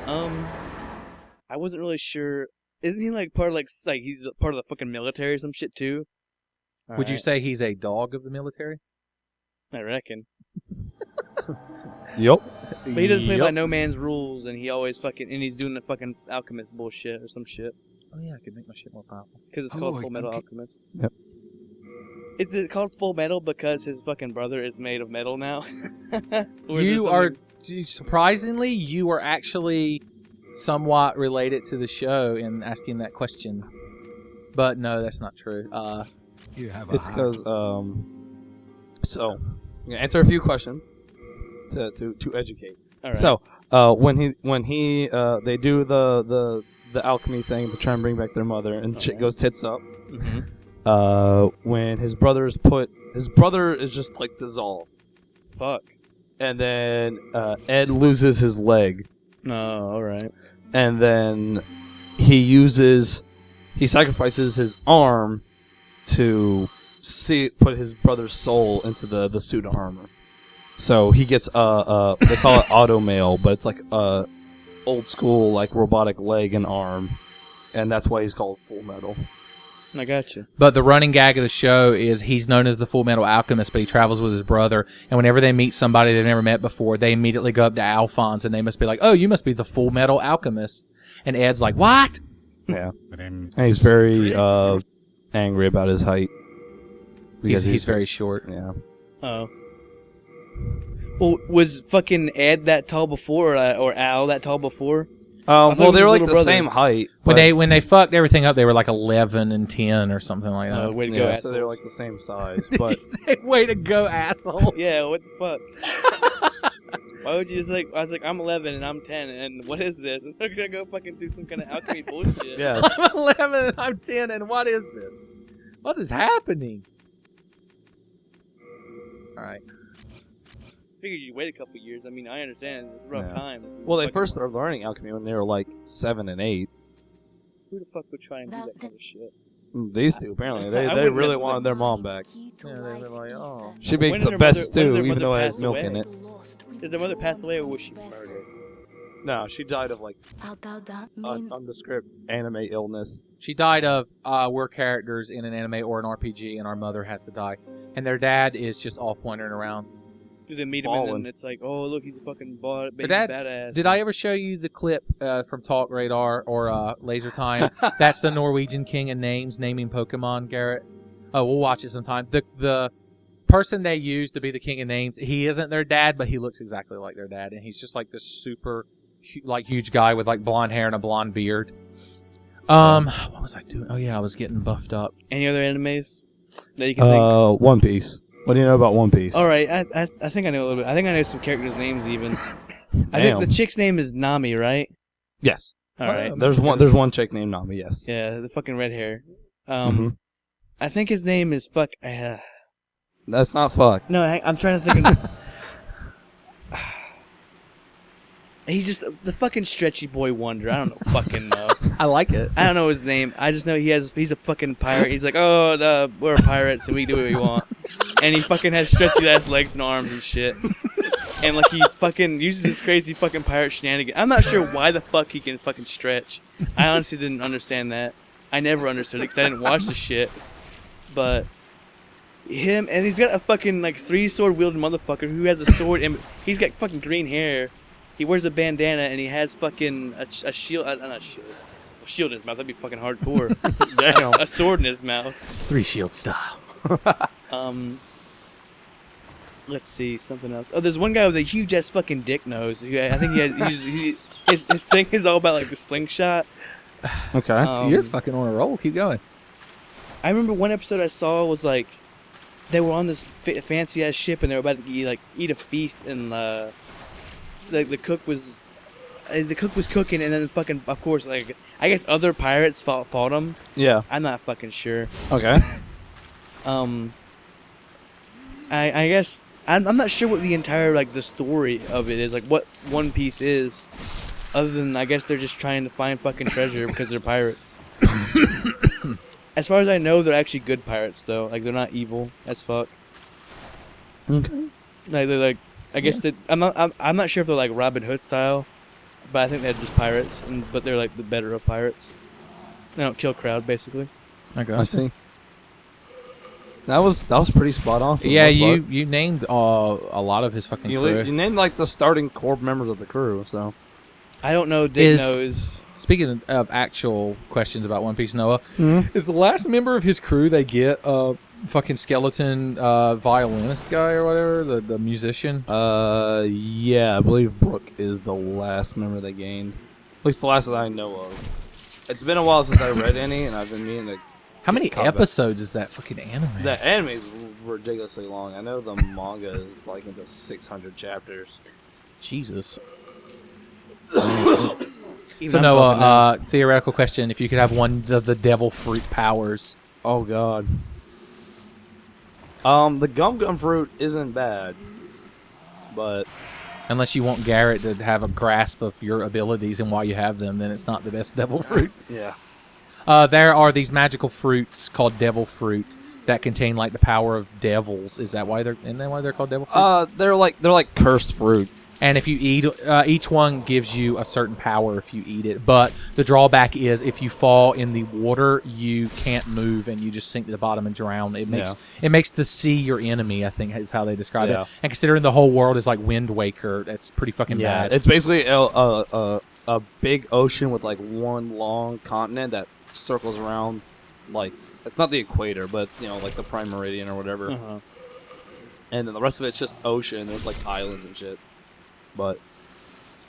Speaker 3: I wasn't really sure. Isn't he like part of like he's part of the fucking military or some shit too?
Speaker 1: Would you say he's a dog of the military?
Speaker 3: I reckon.
Speaker 2: Yup.
Speaker 3: But he doesn't play by no man's rules, and he always fucking and he's doing the fucking alchemist bullshit or some shit.
Speaker 1: Oh yeah, I could make my shit more powerful.
Speaker 3: Because it's called
Speaker 5: Oh,
Speaker 3: Full Metal
Speaker 5: okay.
Speaker 3: Alchemist.
Speaker 2: Yep.
Speaker 3: Is it called Full Metal because his fucking brother is made of metal now? Or is
Speaker 1: You
Speaker 3: there
Speaker 1: are
Speaker 3: something-
Speaker 1: surprisingly, you are actually somewhat related to the show in asking that question. But no, that's not true.
Speaker 5: You have a
Speaker 2: It's
Speaker 5: heart.
Speaker 2: because so I'm gonna answer a few questions to educate.
Speaker 3: All right.
Speaker 2: So when he they do the alchemy thing to try and bring back their mother, and shit goes tits up.
Speaker 3: Mhm.
Speaker 2: When his brother is just like dissolved,
Speaker 3: Fuck.
Speaker 2: and then Ed loses his leg,
Speaker 3: No, alright.
Speaker 2: and then he sacrifices his arm to put his brother's soul into the suit of armor. So he gets they call it automail, but it's like old school like robotic leg and arm, and that's why he's called Full Metal.
Speaker 3: I got you.
Speaker 1: But the running gag of the show is he's known as the Full Metal Alchemist, but he travels with his brother. And whenever they meet somebody they've never met before, they immediately go up to Alphonse and they must be like, "Oh, you must be the Full Metal Alchemist." And Ed's like, "What?"
Speaker 2: Yeah,
Speaker 5: But in
Speaker 2: and he's very angry about his height because
Speaker 1: He's very short.
Speaker 2: yeah.
Speaker 3: Oh. Well, was fucking Ed that tall before, or Al that tall before? thought
Speaker 2: Well,
Speaker 3: it
Speaker 2: they
Speaker 3: was
Speaker 2: were
Speaker 3: his
Speaker 2: like the
Speaker 3: little
Speaker 2: same
Speaker 3: brother.
Speaker 2: height.
Speaker 1: When
Speaker 2: but-
Speaker 1: they fucked everything up, they were like 11 and 10 or something like that.
Speaker 3: Way to go,
Speaker 2: yeah,
Speaker 3: assholes.
Speaker 2: so they were like the same size,
Speaker 1: Did
Speaker 2: but
Speaker 1: you say, "Way to go, asshole"?
Speaker 3: Yeah, what the fuck? Why would you just like? I was like, I'm 11 and I'm 10, and what is this? And they're gonna go fucking do some kind of alchemy bullshit.
Speaker 2: yeah,
Speaker 1: I'm 11 and I'm 10, and what is this? What is happening? All right.
Speaker 3: Figured you'd wait a couple years. I mean, I understand. It's a rough
Speaker 2: Yeah.
Speaker 3: time.
Speaker 2: well, they first started learning alchemy when they were like 7 and 8.
Speaker 3: Who the fuck would try and do
Speaker 4: Now,
Speaker 3: that kind of shit?
Speaker 2: These two apparently
Speaker 3: I
Speaker 2: they
Speaker 3: wouldn't
Speaker 2: really
Speaker 3: mess with
Speaker 2: wanted their mom back.
Speaker 1: Yeah, they were like, "Oh."
Speaker 2: She
Speaker 3: When
Speaker 2: makes
Speaker 3: did
Speaker 2: the
Speaker 3: her
Speaker 2: best
Speaker 3: mother- when
Speaker 2: stew,
Speaker 3: did her
Speaker 2: even
Speaker 3: mother
Speaker 2: though it
Speaker 3: pass
Speaker 2: has milk
Speaker 3: away?
Speaker 2: in it.
Speaker 3: Did their mother pass away, or was she murdered?
Speaker 2: No, she died of like
Speaker 4: Art thou that mean?
Speaker 2: nondescript anime illness.
Speaker 1: She died of we're characters in an anime or an RPG, and our mother has to die, and their dad is just off wandering around.
Speaker 3: Do they meet him and
Speaker 2: Ballin'.
Speaker 3: then it's like, oh look, he's a fucking badass.
Speaker 1: Their dad's-
Speaker 3: badass.
Speaker 1: Did I ever show you the clip from Talk Radar or Laser Time? That's the Norwegian King of Names naming Pokemon, Garrett. Oh, we'll watch it sometime. The person they use to be the King of Names, he isn't their dad, but he looks exactly like their dad, and he's just like this super huge guy with like blonde hair and a blonde beard. What was I doing? Oh yeah, I was getting buffed up.
Speaker 3: Any other animes that you can think?
Speaker 2: One Piece. What do you know about One Piece?
Speaker 3: All right, I think I know a little bit. I think I know some characters' names even. I think the
Speaker 2: Damn.
Speaker 3: chick's name is Nami, right?
Speaker 2: Yes.
Speaker 3: All right.
Speaker 2: There's one chick named Nami. Yes.
Speaker 3: Yeah, the fucking red hair.
Speaker 2: Mhm.
Speaker 3: I think his name is fuck.
Speaker 2: That's not fuck.
Speaker 3: No, I'm trying to think. Of, he's just the fucking stretchy boy wonder. I don't know, fucking know.
Speaker 1: I like it.
Speaker 3: I don't know his name. I just know he's a fucking pirate. He's like, oh, we're pirates and we do what we want. And he fucking has stretchy ass legs and arms and shit. And like he fucking uses this crazy fucking pirate shenanigan. I'm not sure why the fuck he can fucking stretch. I honestly didn't understand that. I never understood it because I didn't watch the shit. But him, and he's got a fucking like 3-sword wielding motherfucker who has a sword and he's got fucking green hair. He wears a bandana and he has fucking a shield. Not a shield. A shield in his mouth. That'd be fucking hardcore. a sword in his mouth.
Speaker 1: 3 shield style.
Speaker 3: Let's see something else. Oh, there's one guy with a huge ass fucking dick nose. I think his thing is all about like the slingshot.
Speaker 2: Okay.
Speaker 1: You're fucking on a roll. Keep going.
Speaker 3: I remember one episode I saw was like they were on this fancy ass ship and they were about to eat a feast and the cook was cooking and then fucking of course like I guess other pirates fought him.
Speaker 2: Yeah.
Speaker 3: I'm not fucking sure.
Speaker 2: Okay.
Speaker 3: I guess I'm not sure what the entire like the story of it is, like what One Piece is, other than I guess they're just trying to find fucking treasure because they're pirates. As far as I know, they're actually good pirates though. Like they're not evil as fuck.
Speaker 2: Okay.
Speaker 3: Like they're like I guess that I'm not sure if they're like Robin Hood style, but I think they're just pirates, but they're like the better of pirates. They don't kill crowd basically.
Speaker 1: Okay.
Speaker 2: I see. That was pretty spot on. For the
Speaker 1: Yeah,
Speaker 2: most part.
Speaker 1: you named a lot of his fucking crew.
Speaker 2: You named like the starting core members of the crew. So
Speaker 3: I don't know. Dick knows.
Speaker 1: Speaking of actual questions about One Piece, Noah, is the last member of his crew they get a fucking skeleton violinist guy or whatever, the musician?
Speaker 2: Yeah, I believe Brooke is the last member they gained. At least the last that I know of. It's been a while since I read any, and I've been meaning to.
Speaker 1: How many episodes is that fucking anime?
Speaker 2: The anime is ridiculously long. I know the manga is like into 600 chapters.
Speaker 1: Jesus.
Speaker 3: Even
Speaker 1: So
Speaker 3: I'm
Speaker 1: Noah,
Speaker 3: fucking
Speaker 1: theoretical question: if you could have one of the devil fruit powers,
Speaker 2: Oh god. The gum fruit isn't bad, but
Speaker 1: unless you want Garrett to have a grasp of your abilities and why you have them, then it's not the best devil fruit.
Speaker 2: yeah.
Speaker 1: There are these magical fruits called devil fruit that contain like the power of devils. Is that why they're called devil fruit?
Speaker 2: They're like cursed fruit.
Speaker 1: And if you eat, each one gives you a certain power if you eat it. But the drawback is if you fall in the water, you can't move and you just sink to the bottom and drown. It makes the sea your enemy, I think is how they describe it. And considering the whole world is like Wind Waker, that's pretty fucking bad.
Speaker 2: It's basically a big ocean with like one long continent that circles around, like it's not the equator, but like the prime meridian or whatever. And then the rest of it's just ocean. There's like islands and shit. But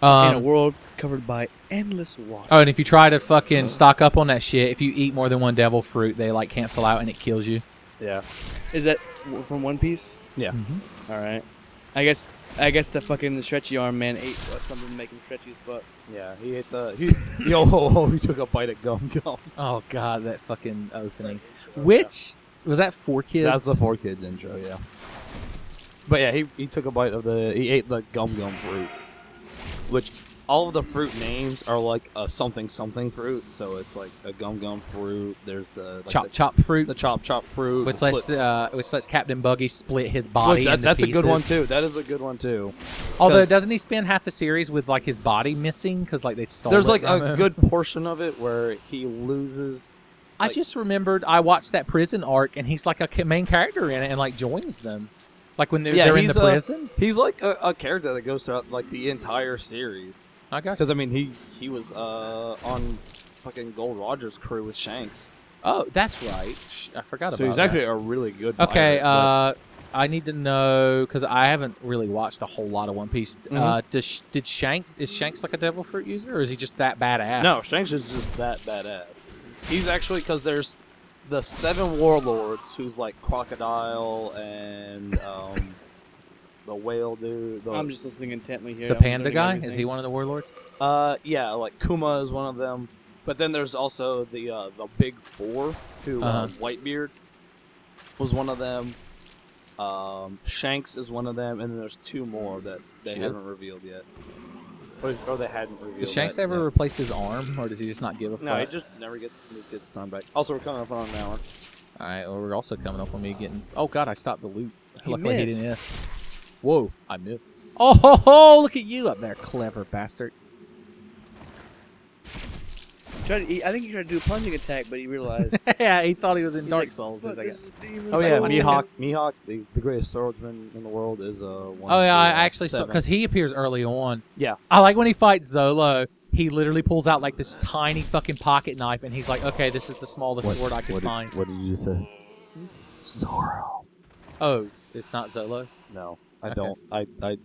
Speaker 3: in a world covered by endless water.
Speaker 1: Oh, and if you try to fucking stock up on that shit, if you eat more than one devil fruit, they like cancel out and it kills you.
Speaker 2: yeah,
Speaker 3: Is that from One Piece?
Speaker 2: yeah.
Speaker 3: All right. I guess the fucking stretchy arm man ate something to make him stretchy as fuck.
Speaker 2: Yeah, he ate he took a bite of gum.
Speaker 1: Oh god, that fucking opening. Which was that 4Kids?
Speaker 2: That's the 4Kids intro, yeah. But yeah, he took a bite of he ate the gum fruit, which all of the fruit names are like a something fruit. So it's like a gum fruit. There's the
Speaker 1: chop fruit.
Speaker 2: the chop fruit,
Speaker 1: Which lets Captain Buggy split his body into
Speaker 2: that's
Speaker 1: pieces.
Speaker 2: a good one too. That is a good one too.
Speaker 1: Although doesn't he spend half the series with like his body missing because like they stole
Speaker 2: There's
Speaker 1: it
Speaker 2: like
Speaker 1: from
Speaker 2: a
Speaker 1: him?
Speaker 2: good portion of it where he loses.
Speaker 1: I just remembered I watched that prison arc and he's like a main character in it and like joins them. Like when they're in the prison?
Speaker 2: He's like a character that goes throughout like the entire series.
Speaker 1: I got you.
Speaker 2: Because I mean, he was on fucking Gold Roger's crew with Shanks.
Speaker 1: Oh, that's right. I forgot about that.
Speaker 2: So he's actually a really good.
Speaker 1: Okay,
Speaker 2: pirate,
Speaker 1: I need to know because I haven't really watched a whole lot of One Piece. Is Shanks like a devil fruit user, or is he just that badass?
Speaker 2: no, Shanks is just that badass. He's actually because there's the 7 warlords who's like Crocodile and the whale dude.
Speaker 3: I'm just listening intently here.
Speaker 1: The panda guy, is he one of the warlords?
Speaker 2: Yeah, like Kuma is one of them. But then there's also the big 4 who Whitebeard was one of them. Shanks is one of them, and then there's 2 more that they haven't revealed yet. Or they hadn't revealed.
Speaker 1: Does Shanks
Speaker 2: yet,
Speaker 1: ever replace his arm, or does he just not give a fuck?
Speaker 2: No, he just never gets his time back. Also, we're coming up on an hour.
Speaker 1: All right, well, we're also coming up on me getting... Oh, God, I stopped the loot.
Speaker 3: He
Speaker 1: Luckily, he
Speaker 3: missed.
Speaker 1: didn't miss. Whoa, I missed. Oh, ho, ho, look at you up there, clever bastard.
Speaker 3: I think he tried to do a plunging attack, but he realized.
Speaker 1: Yeah, he thought he was in
Speaker 3: He's
Speaker 1: Dark
Speaker 3: like,
Speaker 1: Souls.
Speaker 3: "Fuck,
Speaker 1: He's like,
Speaker 3: this is demon
Speaker 2: Oh yeah,
Speaker 3: sword."
Speaker 2: Mihawk, the greatest swordsman in the world is one.
Speaker 1: oh, yeah,
Speaker 2: of
Speaker 1: I
Speaker 2: the,
Speaker 1: actually saw...
Speaker 2: 7.
Speaker 1: Because he appears early on.
Speaker 2: Yeah.
Speaker 1: I like when he fights Zolo, he literally pulls out, like, this tiny fucking pocket knife, and he's like, okay, this is the smallest sword I can find.
Speaker 2: What did you say? Zoro.
Speaker 1: Oh, it's not Zolo?
Speaker 2: No, I
Speaker 1: Okay.
Speaker 2: don't.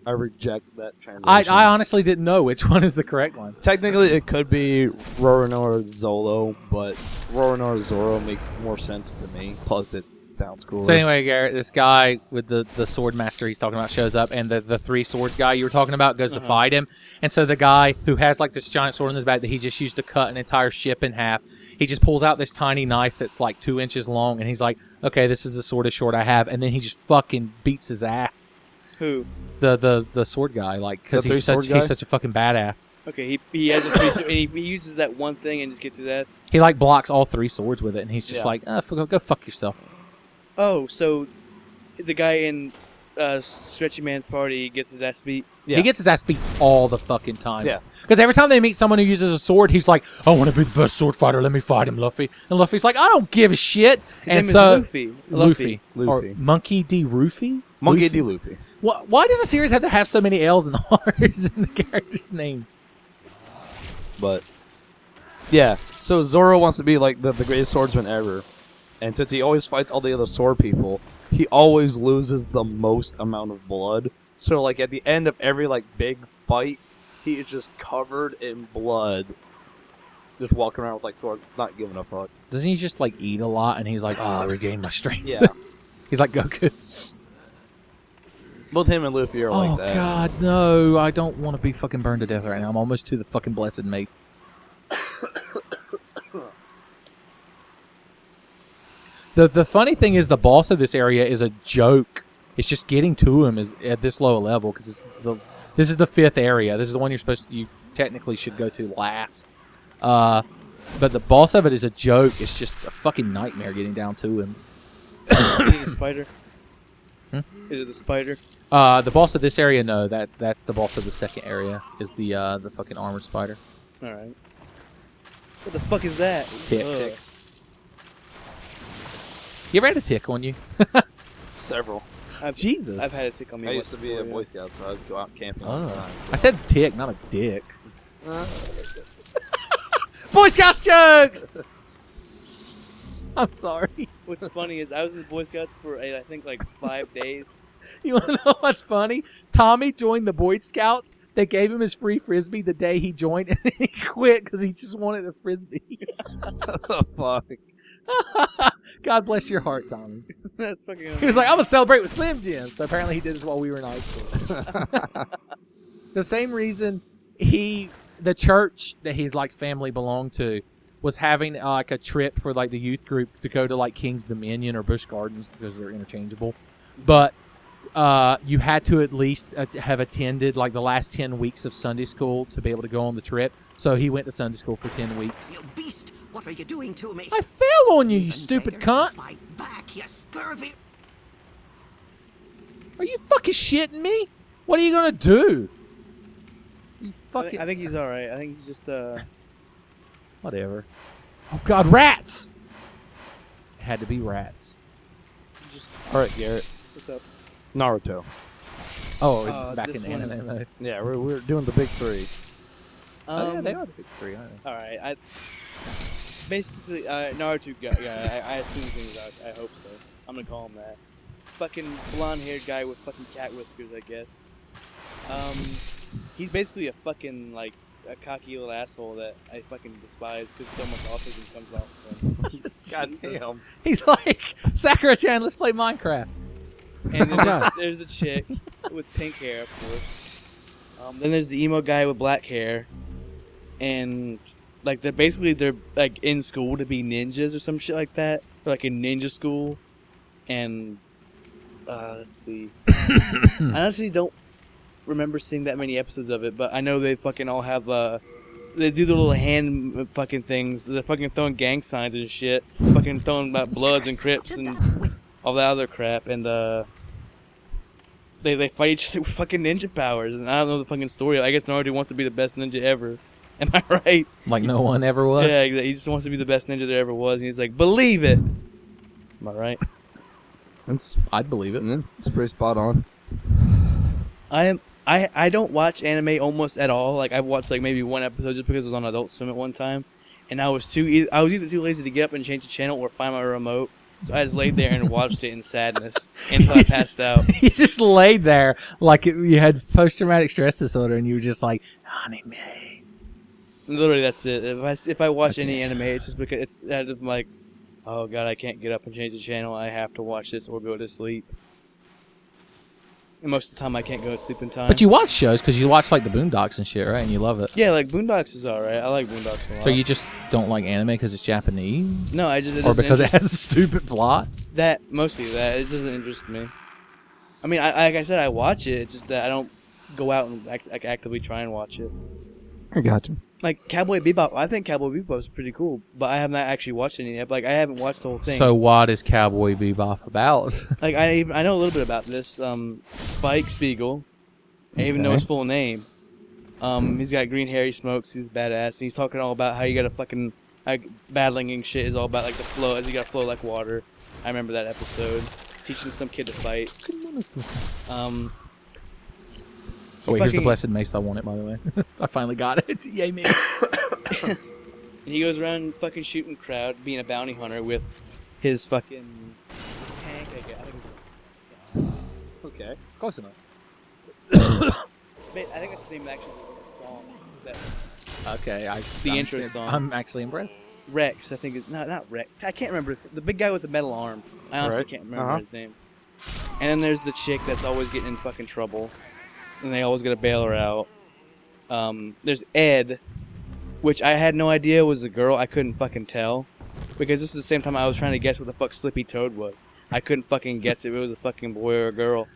Speaker 2: I reject that translation.
Speaker 1: I honestly didn't know which one is the correct one.
Speaker 2: Technically, it could be Roronoa Zolo, but Roronoa Zoro makes more sense to me. Plus, it sounds cooler.
Speaker 1: So anyway, Garrett, this guy with the sword master he's talking about shows up, and the 3 swords guy you were talking about goes to fight him. And so the guy who has like this giant sword in his back that he just used to cut an entire ship in half, he just pulls out this tiny knife that's like 2 inches long, and he's like, okay, this is the swordest sword I have. And then he just fucking beats his ass.
Speaker 3: Who?
Speaker 1: The sword guy, like, because
Speaker 2: The
Speaker 1: he's such a fucking badass.
Speaker 3: Okay, he has a 3 and he uses that one thing and just gets his ass.
Speaker 1: He like blocks all 3 swords with it, and he's just
Speaker 2: Yeah.
Speaker 1: like, go fuck yourself.
Speaker 3: Oh, so the guy in Stretchy Man's party gets his ass beat.
Speaker 2: Yeah.
Speaker 1: He gets his ass beat all the fucking time.
Speaker 2: Yeah.
Speaker 1: Because every time they meet someone who uses a sword, he's like, I want to be the best sword fighter. Let me fight him, Luffy. And Luffy's like, I don't give a shit.
Speaker 3: His name is Luffy.
Speaker 1: Luffy. Or
Speaker 2: Luffy.
Speaker 1: Monkey D. Rufy?
Speaker 2: Monkey D. Luffy.
Speaker 1: Why does the series have to have so many L's and R's in the characters' names?
Speaker 2: But yeah, so Zoro wants to be like the greatest swordsman ever, and since he always fights all the other sword people, he always loses the most amount of blood. So like at the end of every like big fight, he is just covered in blood, just walking around with like swords, not giving a fuck.
Speaker 1: Doesn't he just like eat a lot and he's like, oh, I regained my strength?
Speaker 2: Yeah,
Speaker 1: He's like Goku.
Speaker 2: both him and Luffy are like that.
Speaker 1: Oh god, no! I don't want to be fucking burned to death right now. I'm almost to the fucking blessed mace. The funny thing is, the boss of this area is a joke. It's just getting to him is at this low a level because this is the 5th area. This is the one you technically should go to last. But the boss of it is a joke. It's just a fucking nightmare getting down to him.
Speaker 3: Is it the spider?
Speaker 1: Hmm?
Speaker 3: Is it the spider?
Speaker 1: The boss of this area, no. That's the boss of the 2nd area. Is the fucking armored spider.
Speaker 3: All right. What the fuck is that?
Speaker 1: Ticks.
Speaker 3: Ugh.
Speaker 1: You ever had a tick on you?
Speaker 2: Several.
Speaker 1: Jesus.
Speaker 3: I've had a tick on me.
Speaker 2: I
Speaker 3: once
Speaker 2: used to be a
Speaker 3: before,
Speaker 2: Boy Scout, so I'd go out camping all the time.
Speaker 1: I said tick, not a dick. Boy Scouts jokes! I'm sorry.
Speaker 3: What's funny is I was in the Boy Scouts for I think like 5 days.
Speaker 1: You want to know what's funny? Tommy joined the Boy Scouts. They gave him his free frisbee the day he joined, and then he quit because he just wanted a frisbee.
Speaker 2: Fuck.
Speaker 1: God bless your heart, Tommy.
Speaker 3: That's fucking.
Speaker 1: He was like, I'm gonna celebrate with Slim Jim. So apparently he did this while we were in high school. The same reason the church that his like family belonged to was having like a trip for like the youth group to go to like King's Dominion or Busch Gardens because they're interchangeable. But you had to at least have attended like the last 10 weeks of Sunday school to be able to go on the trip. So he went to Sunday school for 10 weeks.
Speaker 6: You beast! What are you doing to me?
Speaker 1: I fell on you, you stupid
Speaker 6: Invaders,
Speaker 1: cunt!
Speaker 6: Fight back, you scurvy!
Speaker 1: Are you fucking shitting me? What are you gonna do? You fucking...
Speaker 3: I think he's all right. I think he's just
Speaker 1: Whatever. Oh god, rats! It had to be rats.
Speaker 3: just
Speaker 2: All right, Garrett.
Speaker 3: what's up?
Speaker 2: Naruto.
Speaker 1: Oh, back
Speaker 3: this
Speaker 1: in
Speaker 3: one-
Speaker 1: anime mode.
Speaker 2: Yeah, we're doing the big 3.
Speaker 1: Oh yeah, they are the big 3, aren't they?
Speaker 3: All right. I basically Naruto guy. I assume things. I hope so. I'm gonna call him that. Fucking blonde-haired guy with fucking cat whiskers, I guess. He's basically a fucking like a cocky little asshole that I fucking despise because so much autism comes out from him.
Speaker 2: God damn.
Speaker 1: He's like, Sakura-chan, let's play Minecraft.
Speaker 3: And then there's the chick with pink hair, of course. Then there's the emo guy with black hair, and like they're like in school to be ninjas or some shit like that, or like in ninja school. And let's see, I honestly don't remember seeing that many episodes of it, but I know they fucking all have they do the little hand fucking things. They're fucking throwing gang signs and shit, fucking throwing about Bloods and Crips and all that other crap, and they fight each other with fucking ninja powers, and I don't know the fucking story. I guess Naruto wants to be the best ninja ever. Am I right?
Speaker 1: Like no one ever was?
Speaker 3: Yeah, he just wants to be the best ninja there ever was, and he's like, believe it. Am I right?
Speaker 1: I'd believe it.
Speaker 2: It's pretty spot on.
Speaker 3: I don't watch anime almost at all. Like I've watched like maybe one episode just because it was on Adult Swim at one time, and I was either too lazy to get up and change the channel or find my remote. So I just laid there and watched it in sadness until I passed out.
Speaker 1: You just laid there like you had post-traumatic stress disorder, and you were just like, anime.
Speaker 3: Literally, that's it. If I watch any anime, it's just because it's I'm like, oh god, I can't get up and change the channel. I have to watch this or go to sleep. And most of the time, I can't go to sleep in time.
Speaker 1: But you watch shows because you watch like the Boondocks and shit, right? And you love it.
Speaker 3: Yeah, like Boondocks is alright. I like Boondocks a lot.
Speaker 1: So you just don't like anime because it's Japanese,
Speaker 3: No, I just
Speaker 1: or because it has a stupid plot?
Speaker 3: that mostly that it doesn't interest me. I mean, like I said, I watch it. It's just that I don't go out and actively try and watch it.
Speaker 2: I got you.
Speaker 3: Like Cowboy Bebop, I think Cowboy Bebop is pretty cool, but I have not actually watched any yet. Like I haven't watched the whole thing.
Speaker 1: So what is Cowboy Bebop about?
Speaker 3: Like I know a little bit about this. Spike Spiegel, I even know his full name. He's got green hair. He smokes. He's badass. And he's talking all about how you gotta fucking like battling and shit is all about like the flow. You gotta flow like water. I remember that episode. Teaching some kid to fight.
Speaker 1: Oh, wait, here's the blessed mace. I want it, by the way. I finally got it. Yay me.
Speaker 3: And he goes around fucking shooting crowd, being a bounty hunter with his fucking tank, I guess.
Speaker 1: Okay. It's close enough.
Speaker 3: I think that's the name of actually the song. That
Speaker 1: Okay.
Speaker 3: The intro song.
Speaker 1: I'm actually impressed.
Speaker 3: Rex, I think. No, not Rex. I can't remember. The big guy with the metal arm. I honestly can't remember his name. And then there's the chick that's always getting in fucking trouble. And they always gotta bail her out. There's Ed, which I had no idea was a girl. I couldn't fucking tell. Because this is the same time I was trying to guess what the fuck Slippy Toad was. I couldn't fucking guess if it was a fucking boy or a girl.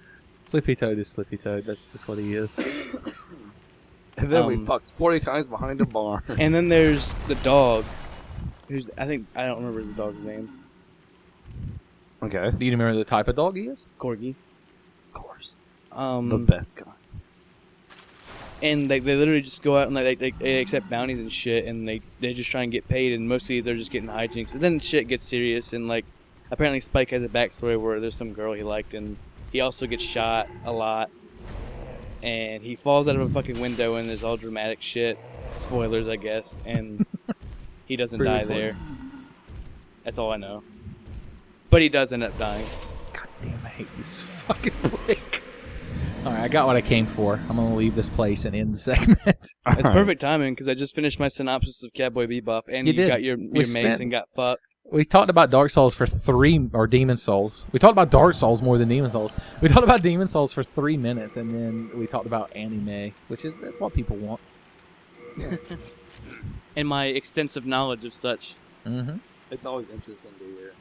Speaker 1: Slippy Toad is Slippy Toad. That's just what he is.
Speaker 2: And then we fucked 40 times behind a barn.
Speaker 3: And then there's the dog. I don't remember the dog's name.
Speaker 2: Okay.
Speaker 1: Do you remember the type of dog he is?
Speaker 3: Corgi.
Speaker 2: Of course.
Speaker 3: The
Speaker 2: best guy.
Speaker 3: And they literally just go out and they accept bounties and shit, and they just try and get paid, and mostly they're just getting hijinks. And then shit gets serious, and like apparently Spike has a backstory where there's some girl he liked, and he also gets shot a lot, and he falls out of a fucking window, and there's all dramatic shit. Spoilers, I guess, and he doesn't die there. That's all I know. But he does end up dying.
Speaker 1: God damn, I hate this fucking break. Alright, I got what I came for. I'm going to leave this place and end the segment.
Speaker 3: It's perfect timing because I just finished my synopsis of Cowboy Bebop, and you got your mace and got fucked.
Speaker 1: We talked about Dark Souls for Demon Souls. We talked about Dark Souls more than Demon Souls. We talked about Demon Souls for 3 minutes, and then we talked about anime, that's what people want.
Speaker 3: And my extensive knowledge of such.
Speaker 1: Mm-hmm.
Speaker 2: It's always interesting to hear.